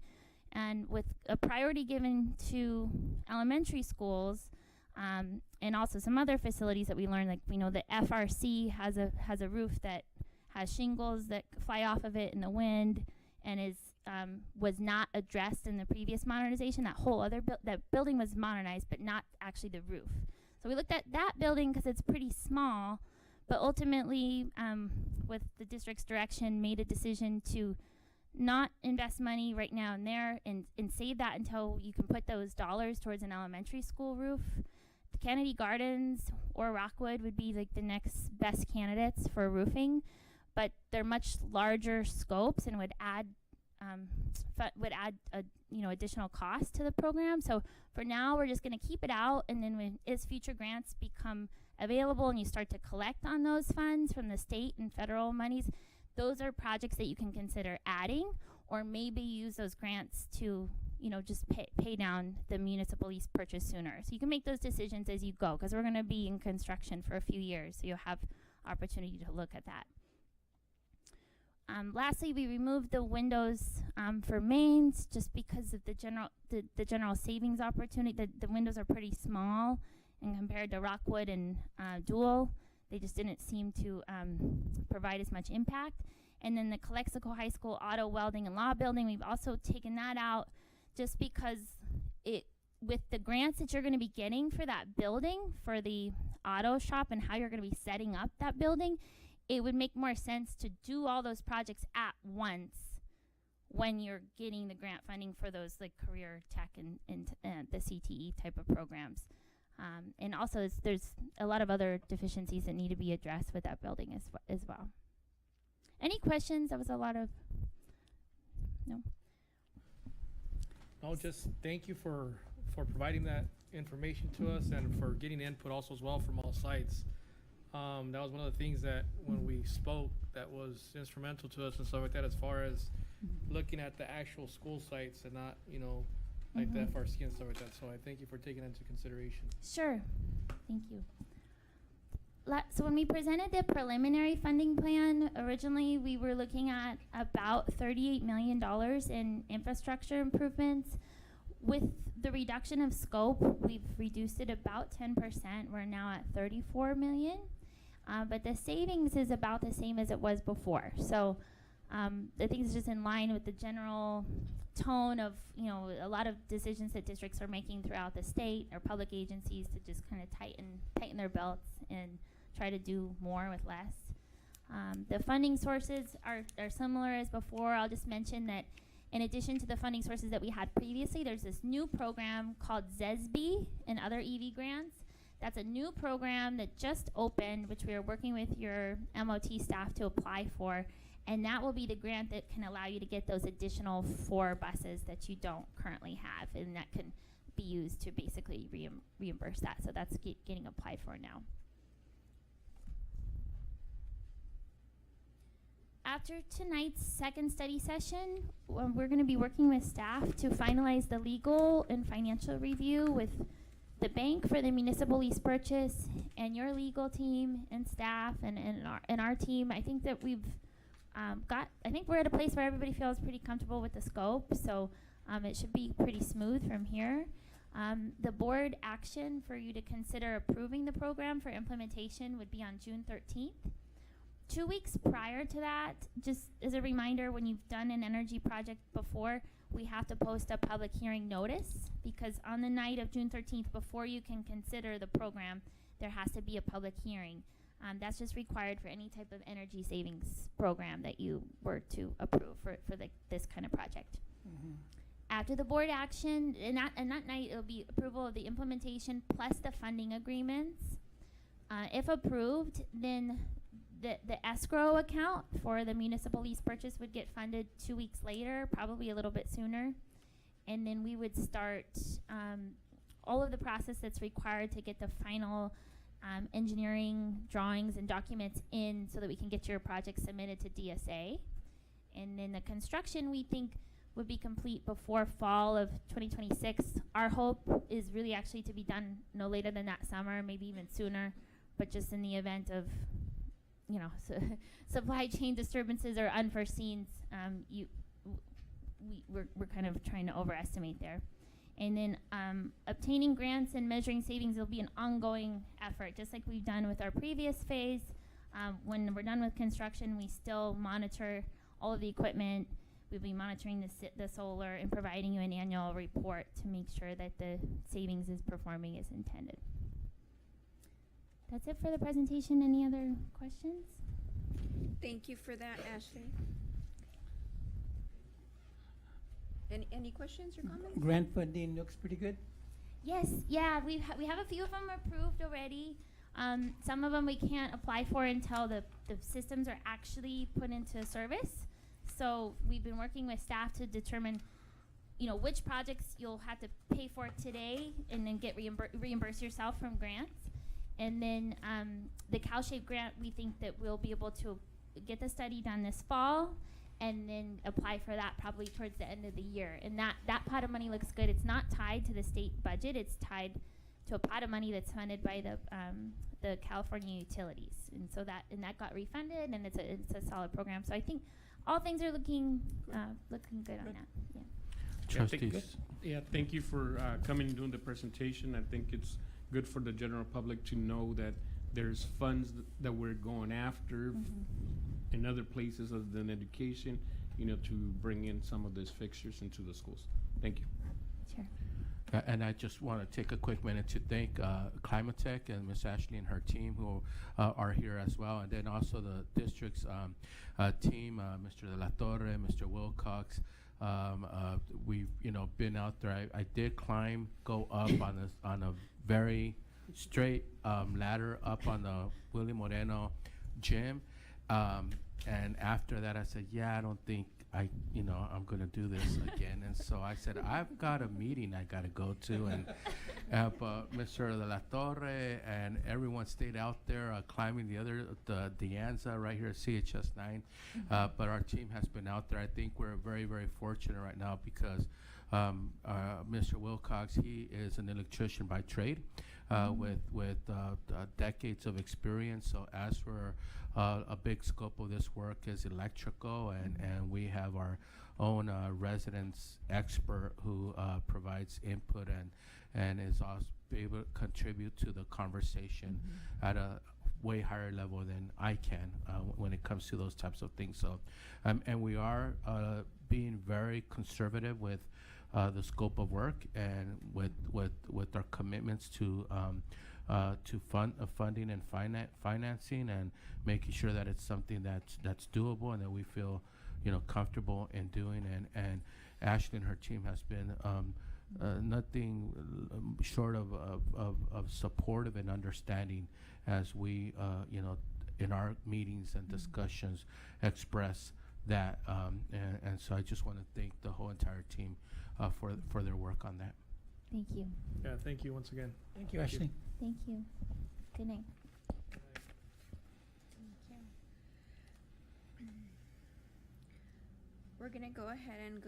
And with a priority given to elementary schools, and also some other facilities that we learned, like we know that FRC has a roof that has shingles that fly off of it in the wind, and was not addressed in the previous modernization. That whole other that building was modernized, but not actually the roof. So we looked at that building because it's pretty small, but ultimately, with the district's direction, made a decision to not invest money right now and there, and save that until you can put those dollars towards an elementary school roof. The Kennedy Gardens or Rockwood would be like the next best candidates for roofing, but they're much larger scopes and would add additional cost to the program. So for now, we're just going to keep it out, and then as future grants become available and you start to collect on those funds from the state and federal monies, those are projects that you can consider adding, or maybe use those grants to just pay down the municipal lease purchase sooner. So you can make those decisions as you go, because we're going to be in construction for a few years, so you'll have opportunity to look at that. Lastly, we removed the windows for mains, just because of the general savings opportunity. The windows are pretty small, and compared to Rockwood and Dual, they just didn't seem to provide as much impact. And then the Calexico High School auto welding and law building, we've also taken that out just because with the grants that you're going to be getting for that building, for the auto shop and how you're going to be setting up that building, it would make more sense to do all those projects at once when you're getting the grant funding for those like career tech and the CTE type of programs. And also there's a lot of other deficiencies that need to be addressed with that building as well. Any questions? That was a lot of, no? No, just thank you for providing that information to us and for getting input also as well from all sides. That was one of the things that when we spoke that was instrumental to us and stuff like that, as far as looking at the actual school sites and not, like the FRC and stuff like that. So I thank you for taking that into consideration. Sure, thank you. So when we presented the preliminary funding plan, originally we were looking at about $38 million in infrastructure improvements. With the reduction of scope, we've reduced it about 10%. We're now at $34 million. But the savings is about the same as it was before. So I think it's just in line with the general tone of, a lot of decisions that districts are making throughout the state or public agencies to just kind of tighten their belts and try to do more with less. The funding sources are similar as before. I'll just mention that in addition to the funding sources that we had previously, there's this new program called ZESB and other EV grants. That's a new program that just opened, which we are working with your MOT staff to apply for. And that will be the grant that can allow you to get those additional 4 buses that you don't currently have. And that can be used to basically reimburse that. So that's getting applied for now. After tonight's second study session, we're going to be working with staff to finalize the legal and financial review with the bank for the municipal lease purchase and your legal team and staff and our team. I think that we've I think we're at a place where everybody feels pretty comfortable with the scope, so it should be pretty smooth from here. The board action for you to consider approving the program for implementation would be on June 13th. 2 weeks prior to that, just as a reminder, when you've done an energy project before, we have to post a public hearing notice, because on the night of June 13th, before you can consider the program, there has to be a public hearing. That's just required for any type of energy savings program that you were to approve for this kind of project. After the board action, and that night it'll be approval of the implementation plus the funding agreements. If approved, then the escrow account for the municipal lease purchase would get funded 2 weeks later, probably a little bit sooner. And then we would start all of the process that's required to get the final engineering drawings and documents in so that we can get your project submitted to DSA. And then the construction, we think, would be complete before fall of 2026. Our hope is really actually to be done no later than that summer, maybe even sooner, but just in the event of supply chain disturbances or unforeseens, we're kind of trying to overestimate there. And then obtaining grants and measuring savings will be an ongoing effort, just like we've done with our previous phase. When we're done with construction, we still monitor all of the equipment. We'll be monitoring the solar and providing you an annual report to make sure that the savings is performing as intended. That's it for the presentation. Any other questions? Thank you for that, Ashley. Any questions or comments? Grant funding looks pretty good. Yes, yeah, we have a few of them approved already. Some of them we can't apply for until the systems are actually put into service. So we've been working with staff to determine, which projects you'll have to pay for today and then get reimburse yourself from grants. And then the CalShape grant, we think that we'll be able to get the study done this fall and then apply for that probably towards the end of the year. And that pot of money looks good. It's not tied to the state budget. It's tied to a pot of money that's funded by the California utilities. And so that got refunded, and it's a solid program. So I think all things are looking good on that. Yeah. Trustees. Thank you for coming and doing the presentation. I think it's good for the general public to know that there's funds that we're going after in other places other than education, to bring in some of these fixtures into the schools. Thank you. Sure. And I just want to take a quick minute to thank Climatech and Miss Ashley and her team who are here as well, and then also the district's team, Mr. De La Torre, Mr. Wilcox. We've been out there. I did go up on a very straight ladder up on the Willie Moreno gym, and after that I said, I don't think I'm gonna do this again. And so I said, I've got a meeting I gotta go to, and but Mr. De La Torre and everyone stayed out there climbing the Anza right here at CHS 9. But our team has been out there. I think we're very, very fortunate right now because Mr. Wilcox, he is an electrician by trade, with decades of experience. So as for a big scope of this work is electrical, and we have our own residence expert who provides input and is also able to contribute to the conversation at a way higher level than I can when it comes to those types of things. So, and we are being very conservative with the scope of work and with our commitments to funding and financing, and making sure that it's something that's doable and that we feel comfortable in doing. And Ashley and her team has been nothing short of supportive and understanding as we in our meetings and discussions express that, and so I just want to thank the whole entire team for their work on that. Thank you. Yeah, thank you once again. Thank you, Ashley. Thank you. Good night. We're gonna go ahead and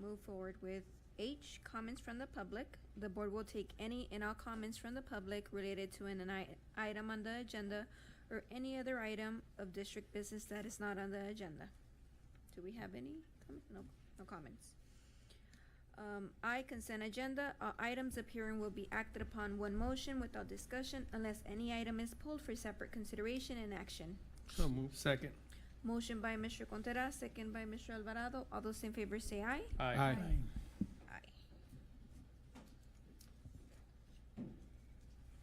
move forward with H, comments from the public. The board will take any and all comments from the public related to an item on the agenda or any other item of district business that is not on the agenda. Do we have any? No comments. I, consent agenda. Items appearing will be acted upon one motion without discussion unless any item is pulled for separate consideration and action. So move. Second. Motion by Mr. Contreras, second by Mr. Alvarado. All those in favor say aye. Aye. Aye.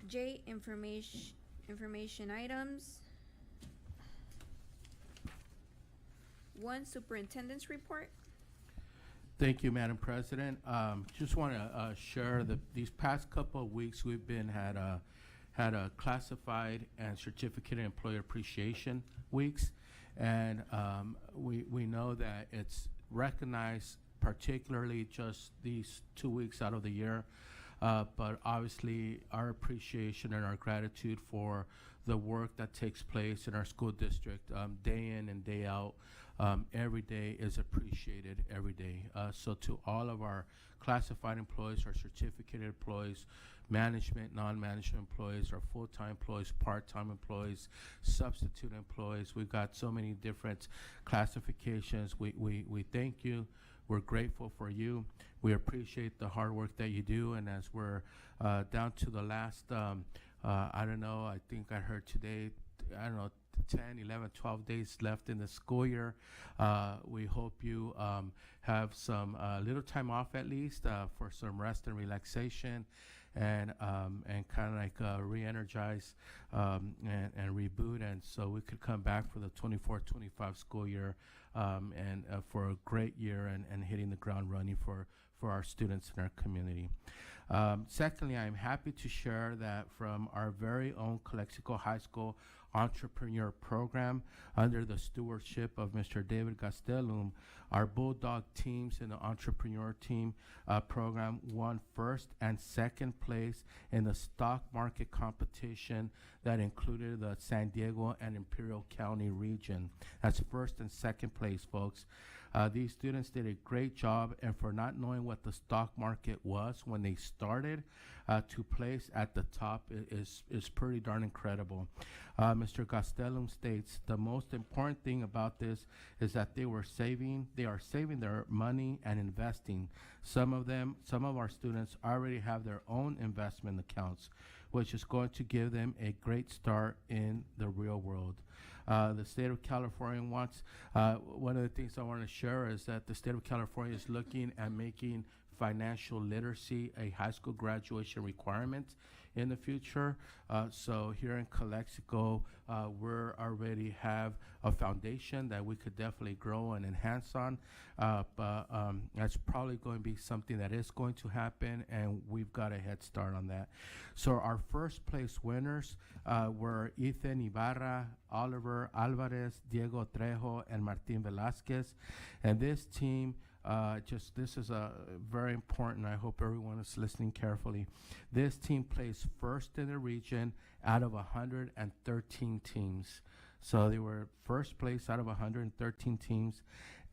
J, information items. 1, superintendent's report. Thank you, Madam President. Just want to share that these past couple of weeks we've had a classified and certificated employee appreciation weeks, and we know that it's recognized particularly just these 2 weeks out of the year, but obviously our appreciation and our gratitude for the work that takes place in our school district day in and day out. Every day is appreciated every day. So to all of our classified employees, our certificated employees, management, non-management employees, our full-time employees, part-time employees, substitute employees, we've got so many different classifications. We thank you. We're grateful for you. We appreciate the hard work that you do. And as we're down to the last, I don't know, I think I heard today, 10, 11, 12 days left in the school year. We hope you have some little time off at least for some rest and relaxation, and kind of like re-energize and reboot, and so we could come back for the 24-25 school year and for a great year and hitting the ground running for our students in our community. Secondly, I'm happy to share that from our very own Calexico High School Entrepreneur Program, under the stewardship of Mr. David Gastelum, our Bulldog teams in the Entrepreneur Team program won first and second place in the stock market competition that included the San Diego and Imperial County region. That's first and second place, folks. These students did a great job, and for not knowing what the stock market was when they started, to place at the top is pretty darn incredible. Mr. Gastelum states the most important thing about this is that they are saving their money and investing. Some of our students already have their own investment accounts, which is going to give them a great start in the real world. The state of California wants, one of the things I want to share is that the state of California is looking at making financial literacy a high school graduation requirement in the future. So here in Calexico, we already have a foundation that we could definitely grow and enhance on. But that's probably going to be something that is going to happen, and we've got a head start on that. So our first place winners were Ethan Ibarra, Oliver Alvarez, Diego Trejo, and Martin Velasquez. And this team, this is very important. I hope everyone is listening carefully. This team placed first in the region out of 113 teams. So they were first place out of 113 teams,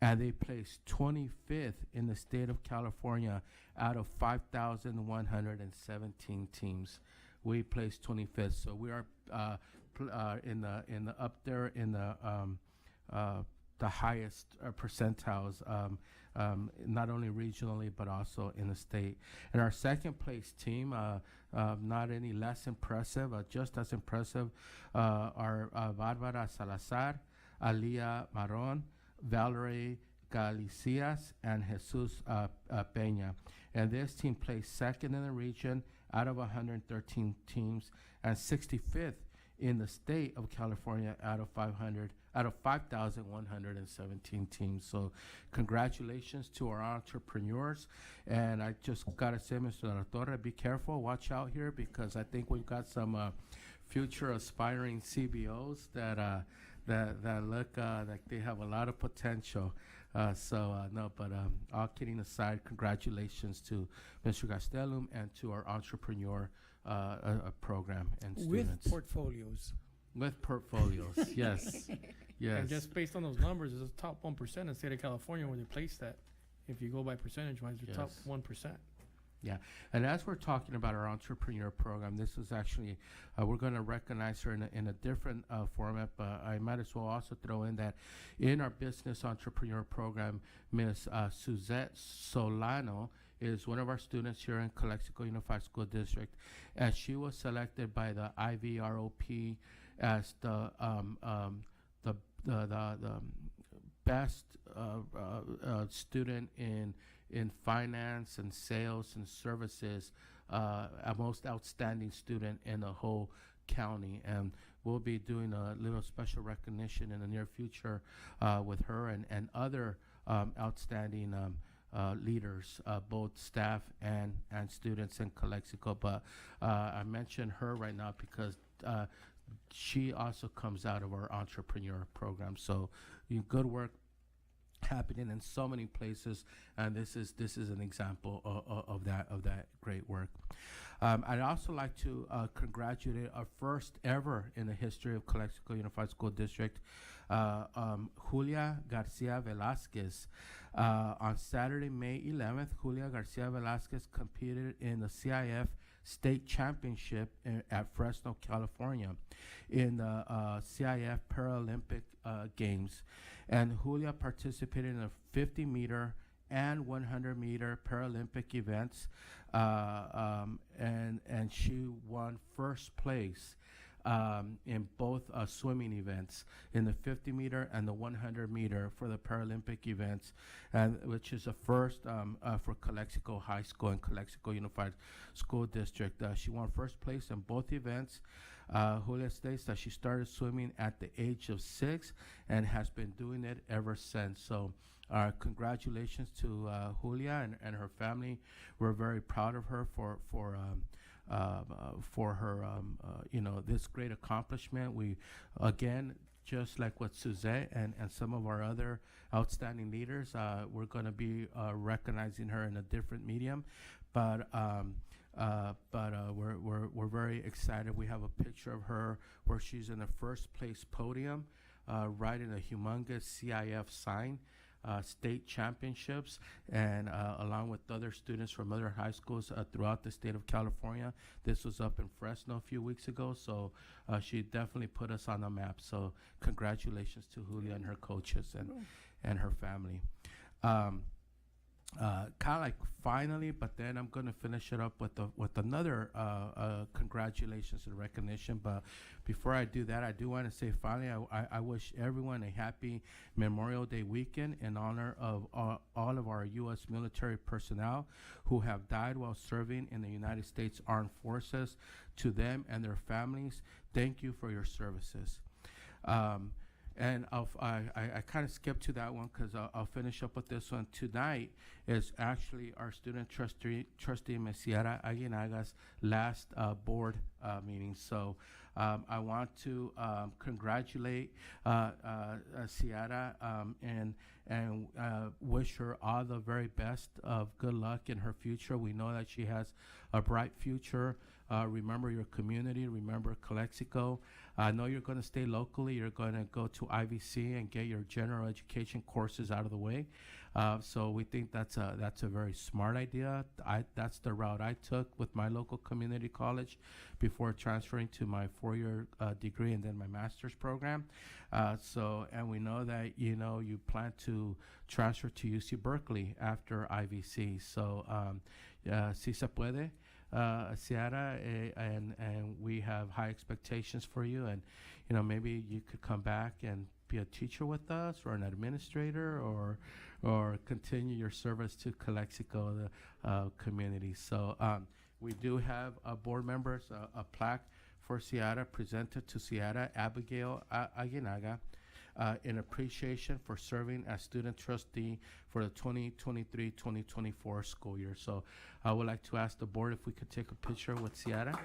and they placed 25th in the state of California out of 5,117 teams. We placed 25th, so we are in the up there in the highest percentiles. Not only regionally, but also in the state. And our second place team, not any less impressive, just as impressive, are Barbara Salazar, Alia Maron, Valerie Galicias, and Jesus Peña. And this team placed second in the region out of 113 teams and 65th in the state of California out of 5,117 teams. So congratulations to our entrepreneurs. And I just got to say, Mr. La Torre, be careful, watch out here, because I think we've got some future aspiring CBOs that look like they have a lot of potential. All kidding aside, congratulations to Mr. Gastelum and to our entrepreneur program and students. With portfolios, yes. Yes. And just based on those numbers, it's the top 1% in the state of California where they place that. If you go by percentage-wise, the top 1%. Yeah, and as we're talking about our entrepreneur program, this is actually, we're going to recognize her in a different format, but I might as well also throw in that in our business entrepreneur program, Ms. Suzette Solano is one of our students here in Calexico Unified School District, and she was selected by the IVROP as the best student in finance and sales and services, a most outstanding student in the whole county. And we'll be doing a little special recognition in the near future with her and other outstanding leaders, both staff and students in Calexico. But I mention her right now because she also comes out of our entrepreneur program. So good work happening in so many places, and this is an example of that great work. I'd also like to congratulate our first ever in the history of Calexico Unified School District, Julia Garcia Velasquez. On Saturday, May 11th, Julia Garcia Velasquez competed in the CIF State Championship at Fresno, California, in the CIF Paralympic Games. And Julia participated in the 50-meter and 100-meter Paralympic events, and she won first place in both swimming events, in the 50-meter and the 100-meter for the Paralympic events, and which is a first for Calexico High School and Calexico Unified School District. She won first place in both events. Julia states that she started swimming at the age of 6 and has been doing it ever since. So congratulations to Julia and her family. We're very proud of her for her this great accomplishment. We again, just like with Suzette and some of our other outstanding leaders, we're going to be recognizing her in a different medium, but we're very excited. We have a picture of her where she's in the first place podium, riding a humongous CIF sign. state championships, and along with other students from other high schools throughout the state of California. This was up in Fresno a few weeks ago, so she definitely put us on the map. So congratulations to Julia and her coaches and her family. Kind of like finally, but then I'm going to finish it up with another congratulations and recognition. But before I do that, I do want to say finally, I wish everyone a happy Memorial Day weekend in honor of all of our U.S. military personnel who have died while serving in the United States Armed Forces. To them and their families, thank you for your services. And I kind of skipped to that one because I'll finish up with this one. Tonight is actually our student trustee Ms. Sierra Aguinaga's last board meeting. So I want to congratulate Sierra and wish her all the very best of good luck in her future. We know that she has a bright future. Remember your community, remember Calexico. I know you're going to stay locally. You're going to go to IVC and get your general education courses out of the way. So we think that's a very smart idea. That's the route I took with my local community college before transferring to my 4-year degree and then my master's program. And we know that, you plan to transfer to UC Berkeley after IVC. So si se puede. Sierra, and we have high expectations for you, and maybe you could come back and be a teacher with us or an administrator or continue your service to Calexico, the community. So we do have board members, a plaque for Sierra presented to Sierra Abigail Aguinaga in appreciation for serving as student trustee for the 2023-2024 school year. So I would like to ask the board if we could take a picture with Sierra.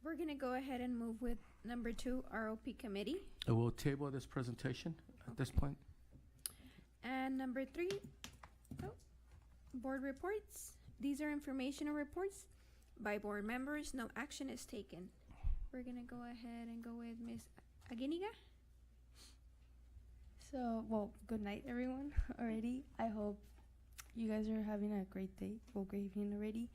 We're going to go ahead and move with number 2, ROP committee. We'll table this presentation at this point. And number 3, board reports. These are informational reports by board members. No action is taken. We're going to go ahead and go with Ms. Aguiniga. So, well, good night, everyone, already. I hope you guys are having a great day. Well, great evening already.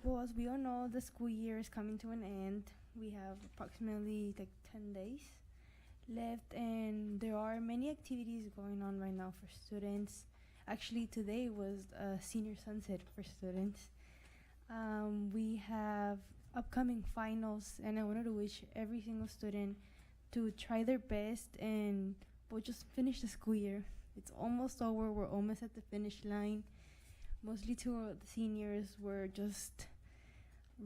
Well, as we all know, the school year is coming to an end. We have approximately 10 days left, and there are many activities going on right now for students. Actually, today was a senior sunset for students. We have upcoming finals, and I wanted to wish every single student to try their best and just finish the school year. It's almost over. We're almost at the finish line. Mostly to the seniors, we're just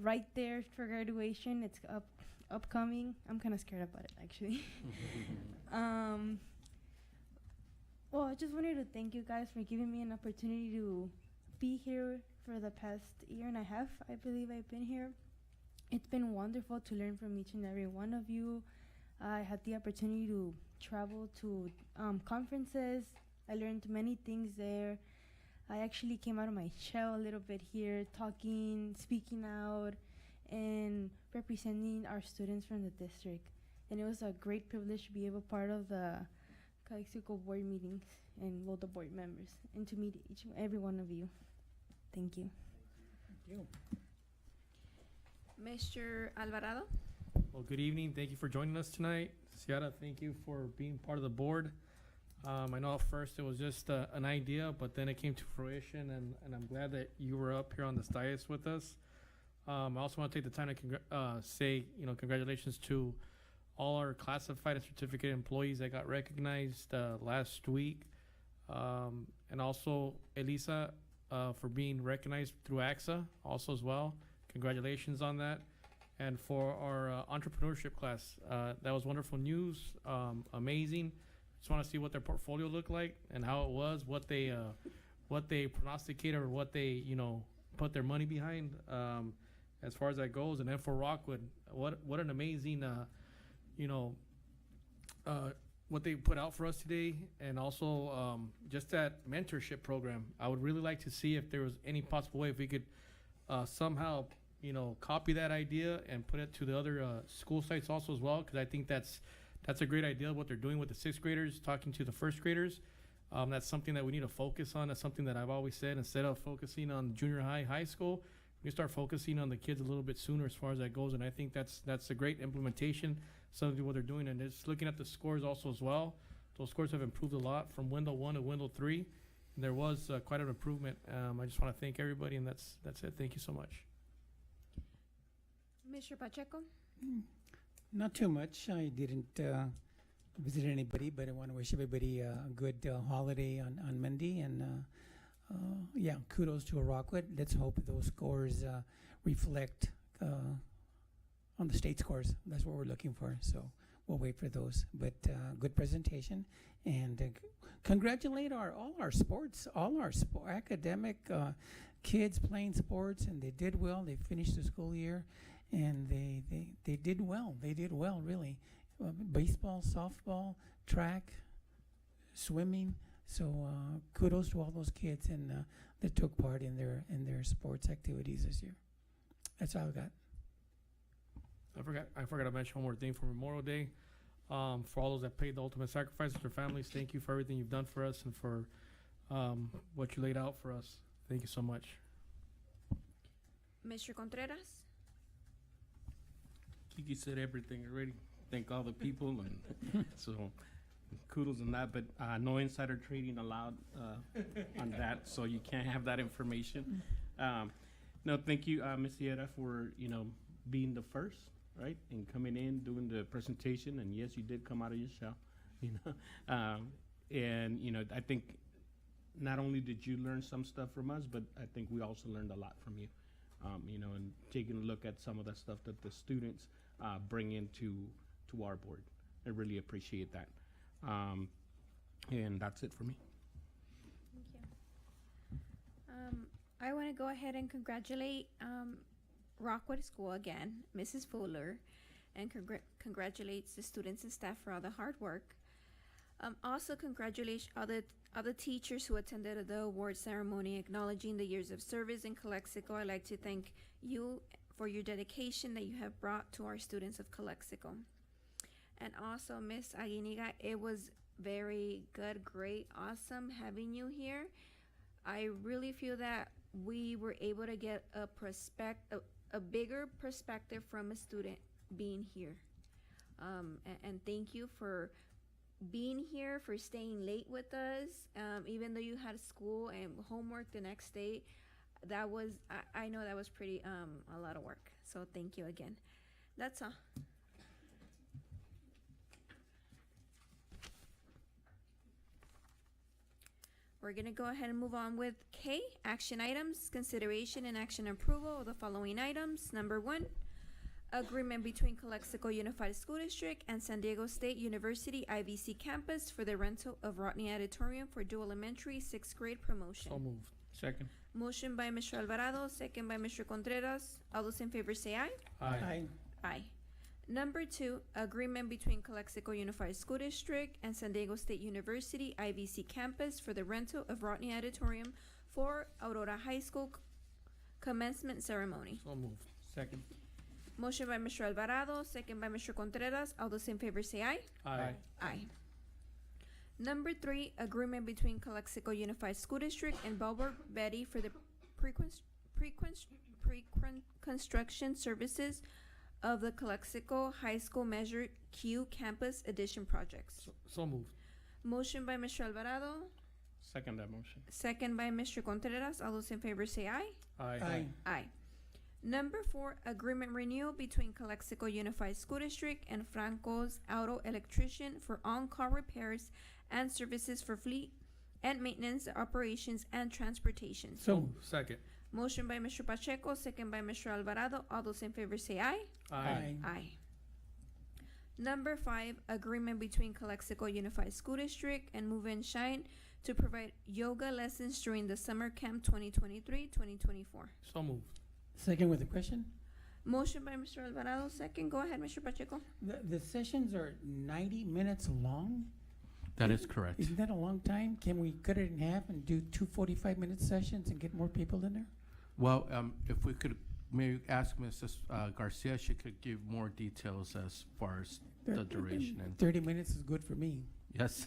right there for graduation. It's upcoming. I'm kind of scared about it, actually. Well, I just wanted to thank you guys for giving me an opportunity to be here for the past year and a half. I believe I've been here. It's been wonderful to learn from each and every one of you. I had the opportunity to travel to conferences. I learned many things there. I actually came out of my shell a little bit here, talking, speaking out, and representing our students from the district. And it was a great privilege to be able part of the Calexico board meetings and the board members, and to meet each and every one of you. Thank you. Thank you. Mr. Alvarado. Well, good evening. Thank you for joining us tonight. Sierra, thank you for being part of the board. I know at first it was just an idea, but then it came to fruition, and I'm glad that you were up here on the dais with us. I also want to take the time to say, congratulations to all our classified and certificate employees that got recognized last week. And also Elisa for being recognized through AXA also as well. Congratulations on that. And for our entrepreneurship class, that was wonderful news, amazing. Just want to see what their portfolio looked like and how it was, what they prognosticated or what they, put their money behind as far as that goes. And then for Rockwood, what an amazing, what they put out for us today, and also just that mentorship program. I would really like to see if there was any possible way if we could somehow, copy that idea and put it to the other school sites also as well, because I think that's a great idea what they're doing with the sixth graders, talking to the first graders. That's something that we need to focus on. That's something that I've always said. Instead of focusing on junior high, high school, we start focusing on the kids a little bit sooner as far as that goes. And I think that's a great implementation. Some of what they're doing, and just looking at the scores also as well. Those scores have improved a lot from window 1 to window 3. And there was quite an improvement. I just want to thank everybody, and that's it. Thank you so much. Mr. Pacheco? Not too much. I didn't visit anybody, but I want to wish everybody a good holiday on Monday. And yeah, kudos to Rockwood. Let's hope those scores reflect on the state scores. That's what we're looking for. So we'll wait for those. But good presentation, and congratulate all our academic kids playing sports, and they did well. They finished the school year, and they did well. They did well, really. Baseball, softball, track, swimming. So kudos to all those kids and that took part in their sports activities this year. That's all I got. I forgot to mention one more thing for Memorial Day. For all those that paid the ultimate sacrifice, their families, thank you for everything you've done for us and for what you laid out for us. Thank you so much. Mr. Contreras? Kiki said everything already. Thank all the people, and so kudos on that. But no insider trading allowed on that, so you can't have that information. No, thank you, Ms. Sierra, for being the first, right, and coming in, doing the presentation. And yes, you did come out of your shell, and I think not only did you learn some stuff from us, but I think we also learned a lot from you, and taking a look at some of the stuff that the students bring into our board. I really appreciate that. And that's it for me. Thank you. I want to go ahead and congratulate Rockwood School again, Mrs. Fuller, and congratulates the students and staff for all the hard work. Also congratulate all the teachers who attended the award ceremony acknowledging the years of service in Calexico. I'd like to thank you for your dedication that you have brought to our students of Calexico. And also, Miss Aguiniga, it was very good, great, awesome having you here. I really feel that we were able to get a bigger perspective from a student being here. And thank you for being here, for staying late with us, even though you had school and homework the next day. That was, I know that was pretty, a lot of work. So thank you again. That's all. We're going to go ahead and move on with K, action items, consideration and action approval of the following items. Number 1, agreement between Calexico Unified School District and San Diego State University IVC campus for the rental of Rodney Auditorium for dual elementary 6th grade promotion. So moved. Second. Motion by Mr. Alvarado, second by Mr. Contreras. All those in favor say aye. Aye. Aye. Number 2, agreement between Calexico Unified School District and San Diego State University IVC campus for the rental of Rodney Auditorium for Aurora High School commencement ceremony. So moved. Second. Motion by Mr. Alvarado, second by Mr. Contreras. All those in favor say aye. Aye. Aye. Number 3, agreement between Calexico Unified School District and Bellward Betty for the pre-construction services of the Calexico High School Measure Q Campus Addition projects. So moved. Motion by Mr. Alvarado, Second that motion. second by Mr. Contreras. All those in favor say aye. Aye. Aye. Number 4, agreement renewal between Calexico Unified School District and Franco's Auto Electrician for on-call repairs and services for fleet and maintenance, operations, and transportation. So, Second. Motion by Mr. Pacheco, second by Mr. Alvarado. All those in favor say aye. Aye. Aye. Number 5, agreement between Calexico Unified School District and Move and Shine to provide yoga lessons during the summer camp 2023-2024. So moved. second with a question. Motion by Mr. Alvarado, second. Go ahead, Mr. Pacheco. The sessions are 90 minutes long? That is correct. Isn't that a long time? Can we cut it in half and do 2 45-minute sessions and get more people in there? Well, if we could maybe ask Mrs. Garcia, she could give more details as far as the duration. And 30 minutes is good for me. yes.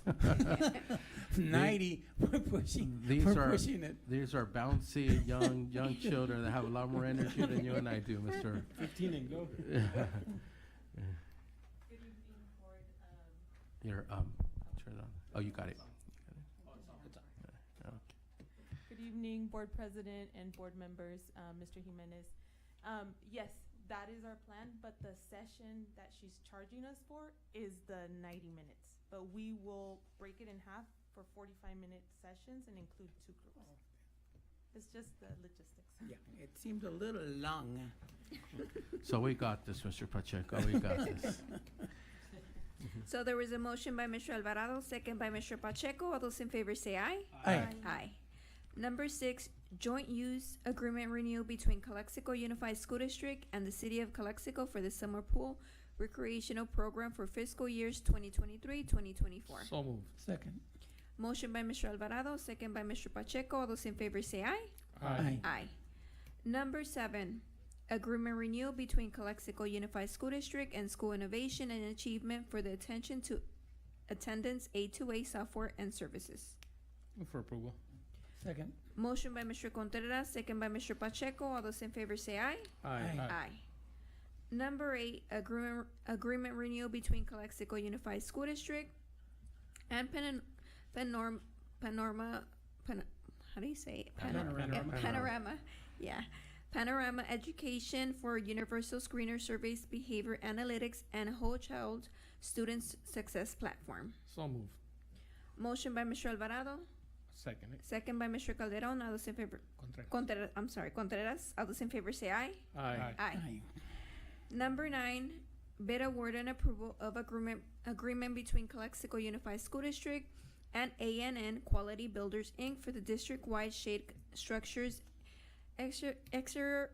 90, we're pushing, These we're are pushing it. these are bouncy young children that have a lot more energy than you and I do, Mr. 15 and go. Here, turn it on. Oh, you got it. Good evening, Board President and board members, Mr. Jimenez. Yes, that is our plan, but the session that she's charging us for is the 90 minutes. But we will break it in half for 45-minute sessions and include 2 groups. It's just the logistics. Yeah, it seemed a little long. So we got this, Mr. Pacheco. We got this. So there was a motion by Mr. Alvarado, second by Mr. Pacheco. All those in favor say aye. Aye. Aye. Number 6, joint use agreement renewal between Calexico Unified School District and the City of Calexico for the summer pool recreational program for fiscal years 2023-2024. So moved. Second. Motion by Mr. Alvarado, second by Mr. Pacheco. All those in favor say aye. Aye. Aye. Number 7, agreement renewal between Calexico Unified School District and School Innovation and Achievement for the attention to attendance A2A software and services. Move for approval. Second. Motion by Mr. Contreras, second by Mr. Pacheco. All those in favor say aye. Aye. Aye. Number 8, agreement renewal between Calexico Unified School District and Panorama, how do you say it? Panorama. Yeah. Panorama Education for Universal Screener Surveys, Behavior Analytics, and Whole Child Student Success Platform. So moved. Motion by Mr. Alvarado, Second. second by Mr. Calderon. All those in favor. Contreras. All those in favor say aye. Aye. Aye. Number 9, bid award and approval of agreement between Calexico Unified School District and ANN Quality Builders, Inc. for the district-wide shade structures exterior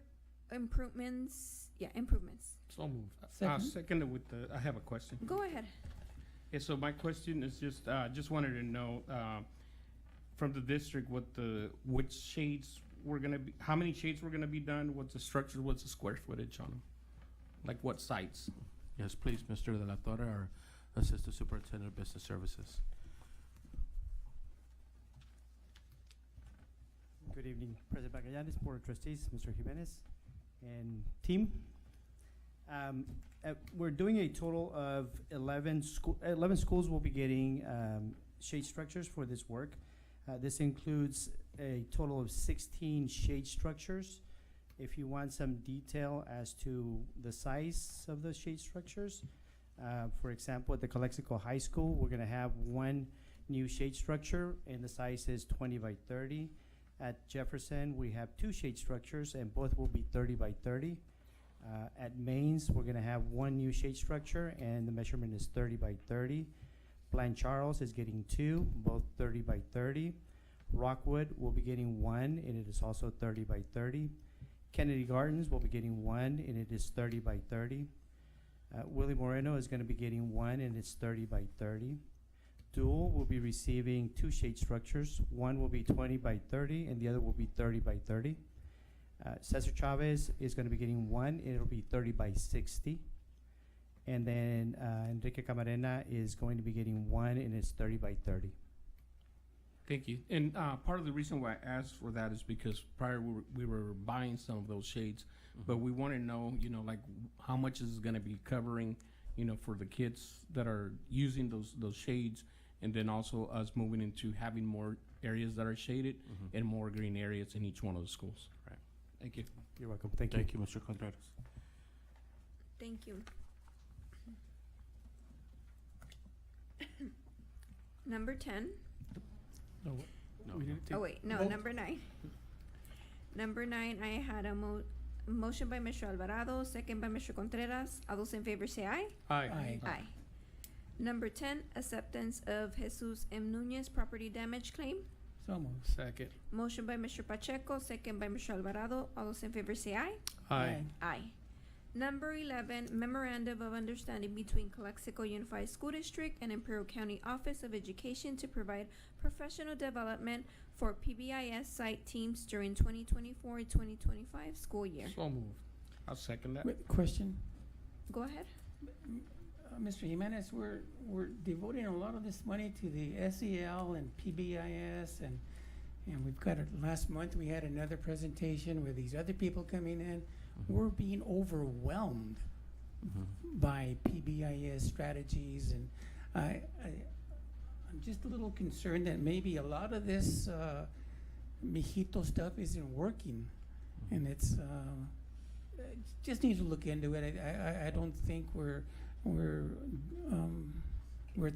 improvements. So moved. Second. Second with the, I have a question. Go ahead. Yeah, so my question is just wanted to know, from the district, which shades were gonna be, how many shades were gonna be done, what's the structure, what's the square footage on them? Like what sites? Yes, please, Mr. De La Torre, our Assistant Superintendent of Business Services. Good evening, President Magallanes, Board of Trustees, Mr. Jimenez, and team. We're doing a total of 11 schools will be getting shade structures for this work. This includes a total of 16 shade structures. If you want some detail as to the size of the shade structures, for example, at the Calexico High School, we're gonna have 1 new shade structure, and the size is 20 by 30. At Jefferson, we have 2 shade structures, and both will be 30 by 30. At Mains, we're gonna have 1 new shade structure, and the measurement is 30 by 30. Bland Charles is getting 2, both 30 by 30. Rockwood will be getting 1, and it is also 30 by 30. Kennedy Gardens will be getting 1, and it is 30 by 30. Willie Moreno is gonna be getting 1, and it's 30 by 30. Dual will be receiving 2 shade structures. 1 will be 20 by 30, and the other will be 30 by 30. Cesar Chavez is gonna be getting 1, and it'll be 30 by 60. And then Enrique Camarena is going to be getting 1, and it's 30 by 30. Thank you. And part of the reason why I asked for that is because prior we were buying some of those shades, but we want to know, like how much is going to be covering, for the kids that are using those shades, and then also us moving into having more areas that are shaded and more green areas in each one of the schools. Right. Thank you. You're welcome. Thank you. Thank you, Mr. Contreras. Thank you. Number 10. No, No, we no. didn't take. Oh, wait, no, vote. number 9. Number 9, I had a motion by Mr. Alvarado, second by Mr. Contreras. All those in favor say aye. Aye. Aye. Aye. Number 10, acceptance of Jesus M. Nunez property damage claim. So moved. Second. Motion by Mr. Pacheco, second by Mr. Alvarado. All those in favor say aye. Aye. Aye. Number 11, memorandum of understanding between Calexico Unified School District and Imperial County Office of Education to provide professional development for PBIS site teams during 2024-2025 school year. So moved. I'll second that. Wait, question, Go ahead. Mr. Jimenez, we're devoting a lot of this money to the SEL and PBIS, and we've got last month we had another presentation with these other people coming in. We're being overwhelmed by PBIS strategies, and I'm just a little concerned that maybe a lot of this mijito stuff isn't working, and it's just need to look into it. I don't think we're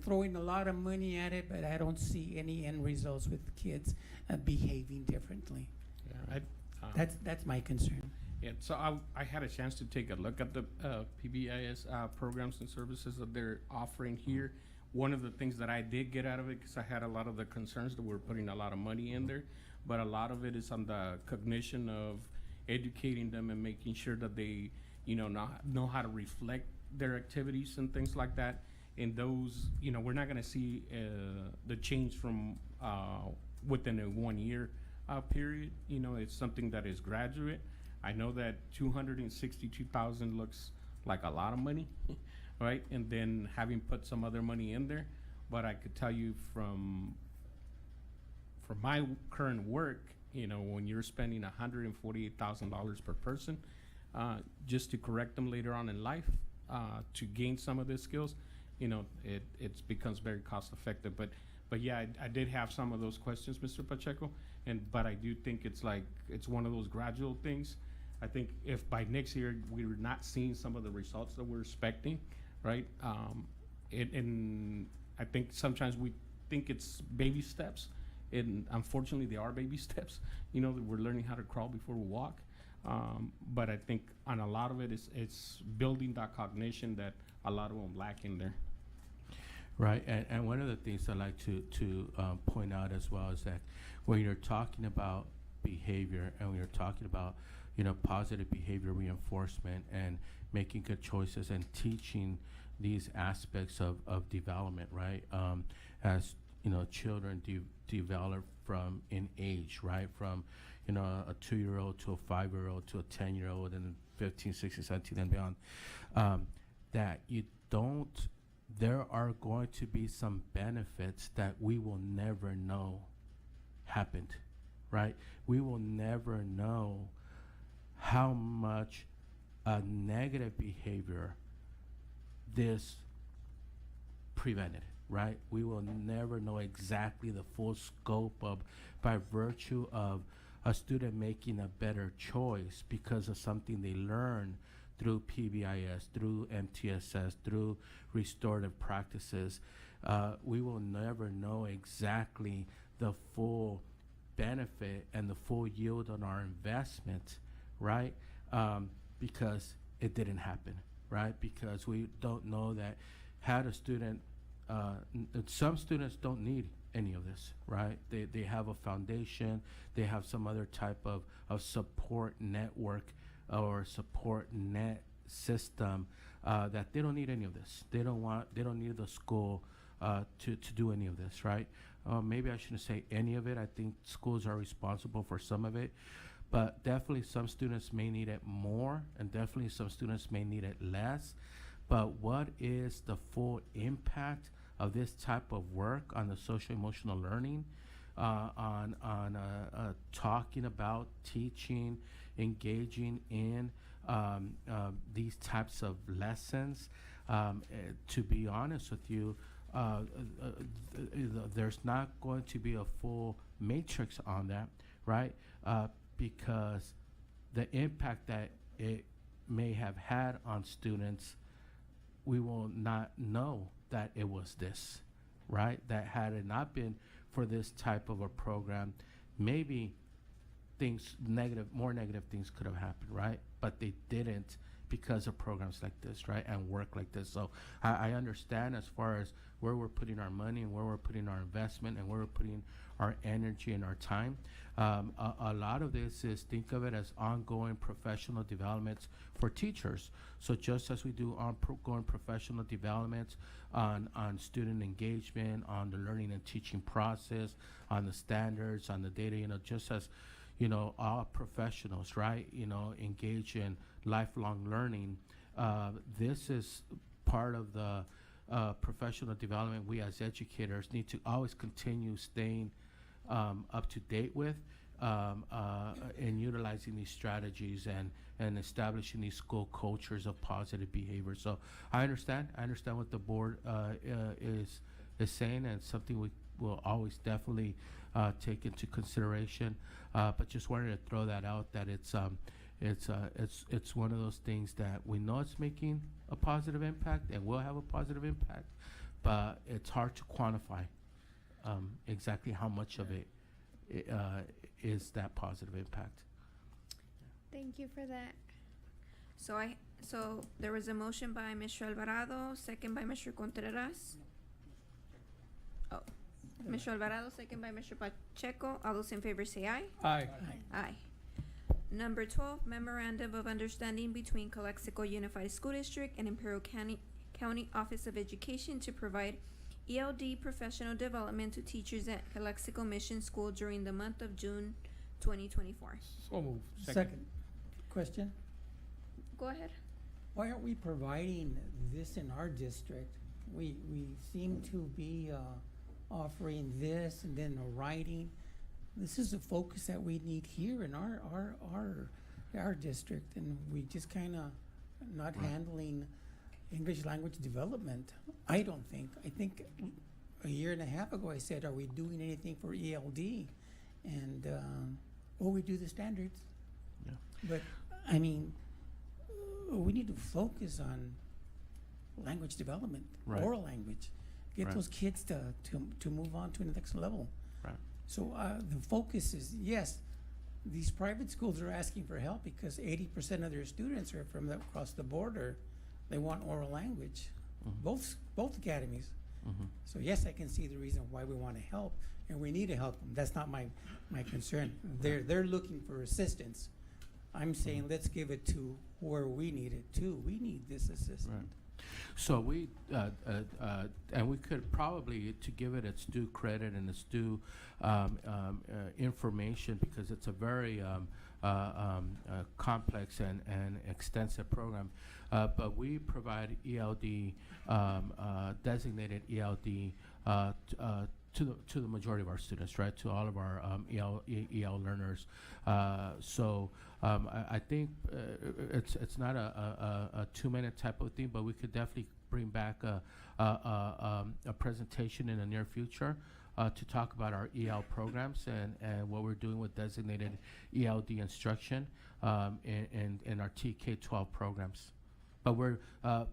throwing a lot of money at it, but I don't see any end results with kids behaving differently. Yeah, That's my concern. Yeah, so I had a chance to take a look at the PBIS programs and services that they're offering here. One of the things that I did get out of it, because I had a lot of the concerns that we're putting a lot of money in there, but a lot of it is on the cognition of educating them and making sure that they, know how to reflect their activities and things like that. And those, we're not going to see the change from within a 1 year period. It's something that is graduate. I know that 262,000 looks like a lot of money, right? And then having put some other money in there, but I could tell you from my current work, when you're spending $148,000 per person, just to correct them later on in life, to gain some of the skills, it becomes very cost effective. But yeah, I did have some of those questions, Mr. Pacheco, but I do think it's one of those gradual things. I think if by next year we're not seeing some of the results that we're expecting, right? And I think sometimes we think it's baby steps, and unfortunately they are baby steps. That we're learning how to crawl before we walk. But I think on a lot of it, it's building that cognition that a lot of them lack in there. Right, and one of the things I like to point out as well is that when you're talking about behavior and when you're talking about positive behavior reinforcement and making good choices and teaching these aspects of development, right? As children develop from in age, right? From a 2-year-old to a 5-year-old to a 10-year-old and 15, 16, 17 and beyond, that you don't. There are going to be some benefits that we will never know happened, right? We will never know how much a negative behavior this prevented, right? We will never know exactly the full scope of, by virtue of a student making a better choice because of something they learned through PBIS, through MTSS, through restorative practices. We will never know exactly the full benefit and the full yield on our investment, right? Because it didn't happen, right? Because we don't know that had a student, some students don't need any of this, right? They have a foundation, they have some other type of support network or support net system that they don't need any of this. They don't need the school to do any of this, right? Maybe I shouldn't say any of it. I think schools are responsible for some of it, but definitely some students may need it more, and definitely some students may need it less. But what is the full impact of this type of work on the social emotional learning, on talking about, teaching, engaging in these types of lessons? To be honest with you, there's not going to be a full matrix on that, right? Because the impact that it may have had on students, we will not know that it was this, right? That had it not been for this type of a program, maybe more negative things could have happened, right? But they didn't because of programs like this, right? And work like this. So I understand as far as where we're putting our money and where we're putting our investment and where we're putting our energy and our time. A lot of this is, think of it as ongoing professional developments for teachers. So just as we do ongoing professional developments on student engagement, on the learning and teaching process, on the standards, on the data, just as, all professionals, right, engage in lifelong learning. This is part of the professional development we as educators need to always continue staying up to date with, and utilizing these strategies and establishing these school cultures of positive behavior. So I understand what the board is saying, and something we will always definitely take into consideration. But just wanted to throw that out, that it's one of those things that we know it's making a positive impact and will have a positive impact, but it's hard to quantify exactly how much of it is that positive impact. Thank you for that. So there was a motion by Mr. Alvarado, second by Mr. Contreras. Oh, Mr. Alvarado, second by Mr. Pacheco. All those in favor say aye. Aye. Aye. Number 12, Memorandum of Understanding between Calexico Unified School District and Imperial County Office of Education to provide ELD professional development to teachers at Calexico Mission School during the month of June 2024. So moved. Second. Question? Go ahead. Why aren't we providing this in our district? We seem to be offering this and then a writing. This is a focus that we need here in our district, and we just kind of not handling English language development. I don't think. I think a year and a half ago I said, are we doing anything for ELD? And we do the standards. Yeah. But I mean, we need to focus on language development, Right. oral language. Get Right. those kids to move on to the next level. Right. So the focus is, yes, these private schools are asking for help because 80% of their students are from across the border. They want oral language, both academies. So yes, I can see the reason why we want to help, and we need to help them. That's not my concern. They're looking for assistance. I'm saying let's give it to where we need it too. We need this assistance. Right. So we and we could probably, to give it its due credit and its due information, because it's a very complex and extensive program. But we provide ELD, designated ELD, to the majority of our students, right? To all of our EL learners. So I think it's not a 2-minute type of thing, but we could definitely bring back a presentation in the near future to talk about our EL programs and what we're doing with designated ELD instruction in our TK-12 programs. But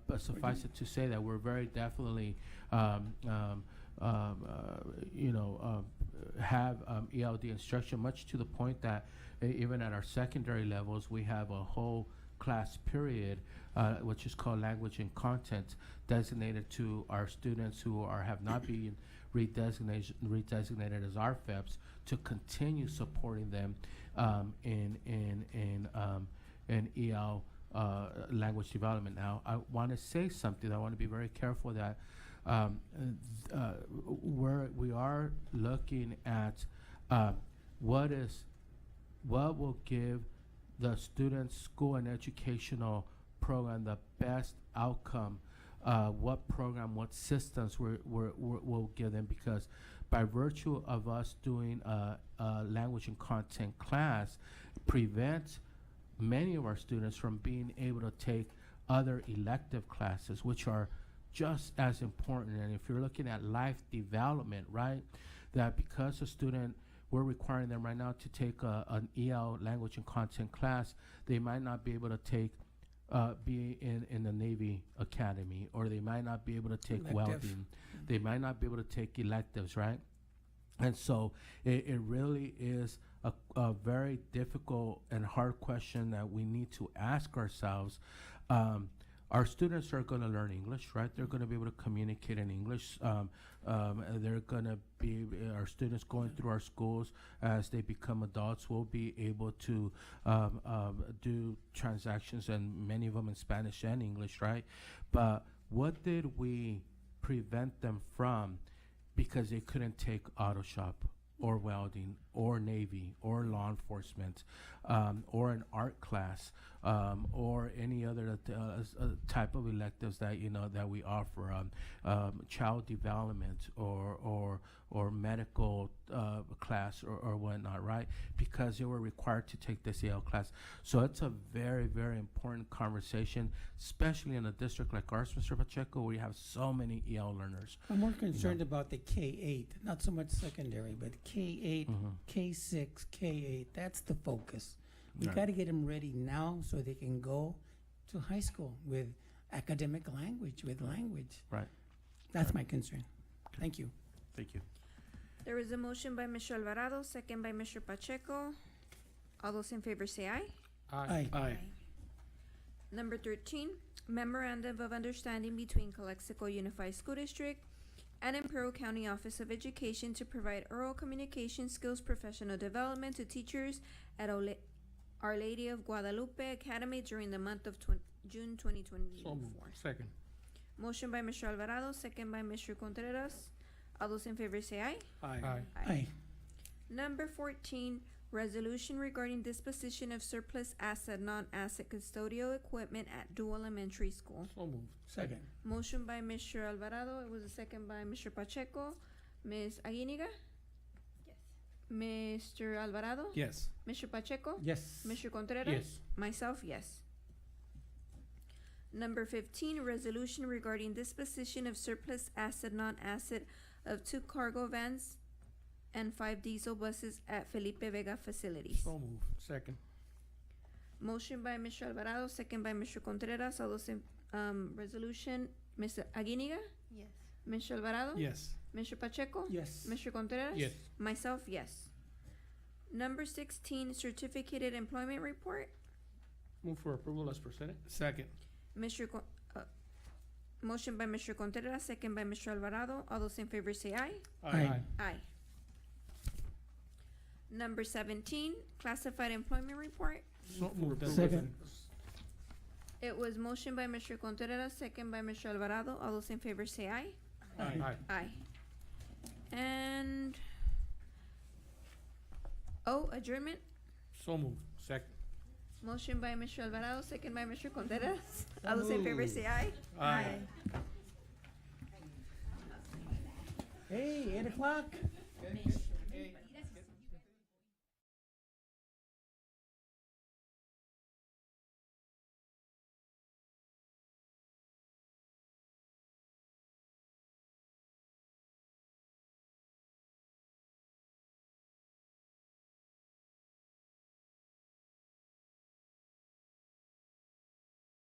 but suffice it to say that we're very definitely have ELD instruction, much to the point that even at our secondary levels, we have a whole class period, which is called language and content, designated to our students who have not been redesignated as RFEPs, to continue supporting them in EL language development. Now, I want to say something. I want to be very careful that we are looking at what will give the students' school and educational program the best outcome, what program, what systems will give them, because by virtue of us doing a language and content class prevents many of our students from being able to take other elective classes, which are just as important. And if you're looking at life development, right, that because a student, we're requiring them right now to take an EL language and content class. They might not be able to take be in the Navy Academy, or they might not be able to take Elective. welding. They might not be able to take electives, right? And so it really is a very difficult and hard question that we need to ask ourselves. Our students are going to learn English, right? They're going to be able to communicate in English. They're going to be, our students going through our schools as they become adults will be able to do transactions, and many of them in Spanish and English, right? But what did we prevent them from because they couldn't take auto shop or welding or Navy or law enforcement or an art class or any other type of electives that that we offer, child development or medical class or whatnot, right? Because they were required to take this EL class. So it's a very, very important conversation, especially in a district like ours, Mr. Pacheco, where you have so many EL learners. I'm more concerned about the K-8, not so much secondary, but K-8, K-6, K-8, that's the focus. We Right. got to get them ready now so they can go to high school with academic language, with language. Right. That's my concern. Thank you. Thank you. There is a motion by Mr. Alvarado, second by Mr. Pacheco. All those in favor say aye. Aye. Aye. Number 13, Memorandum of Understanding between Calexico Unified School District and Imperial County Office of Education to provide oral communication skills professional development to teachers at Our Lady of Guadalupe Academy during the month of June 2024. So moved. Second. Motion by Mr. Alvarado, second by Mr. Contreras. All those in favor say aye. Aye. Aye. Number 14, resolution regarding disposition of surplus asset, non-asset custodial equipment at Dual Elementary School. So moved. Second. Motion by Mr. Alvarado, it was a second by Mr. Pacheco. Ms. Aguiniga? Yes. Mr. Alvarado? Yes. Mr. Pacheco? Yes. Mr. Contreras? Yes. Myself, yes. Number 15, resolution regarding disposition of surplus asset, non-asset of 2 cargo vans and 5 diesel buses at Felipe Vega facilities. So moved. Second. Motion by Mr. Alvarado, second by Mr. Contreras. All those in resolution, Ms. Aguiniga? Yes. Mr. Alvarado? Yes. Mr. Pacheco? Yes. Mr. Contreras? Yes. Myself, yes. Number 16, certificated employment report. Move for approval as presented. Second. Motion by Mr. Contreras, second by Mr. Alvarado. All those in favor say aye. Aye. Aye. Number 17, classified employment report. So moved. as Second. presented. It was motion by Mr. Contreras, second by Mr. Alvarado. All those in favor say aye. Aye. Aye. And adjournment. So moved. Second. Motion by Mr. Alvarado, second by Mr. Contreras. All those in favor say aye. Aye. Hey, 8 o'clock.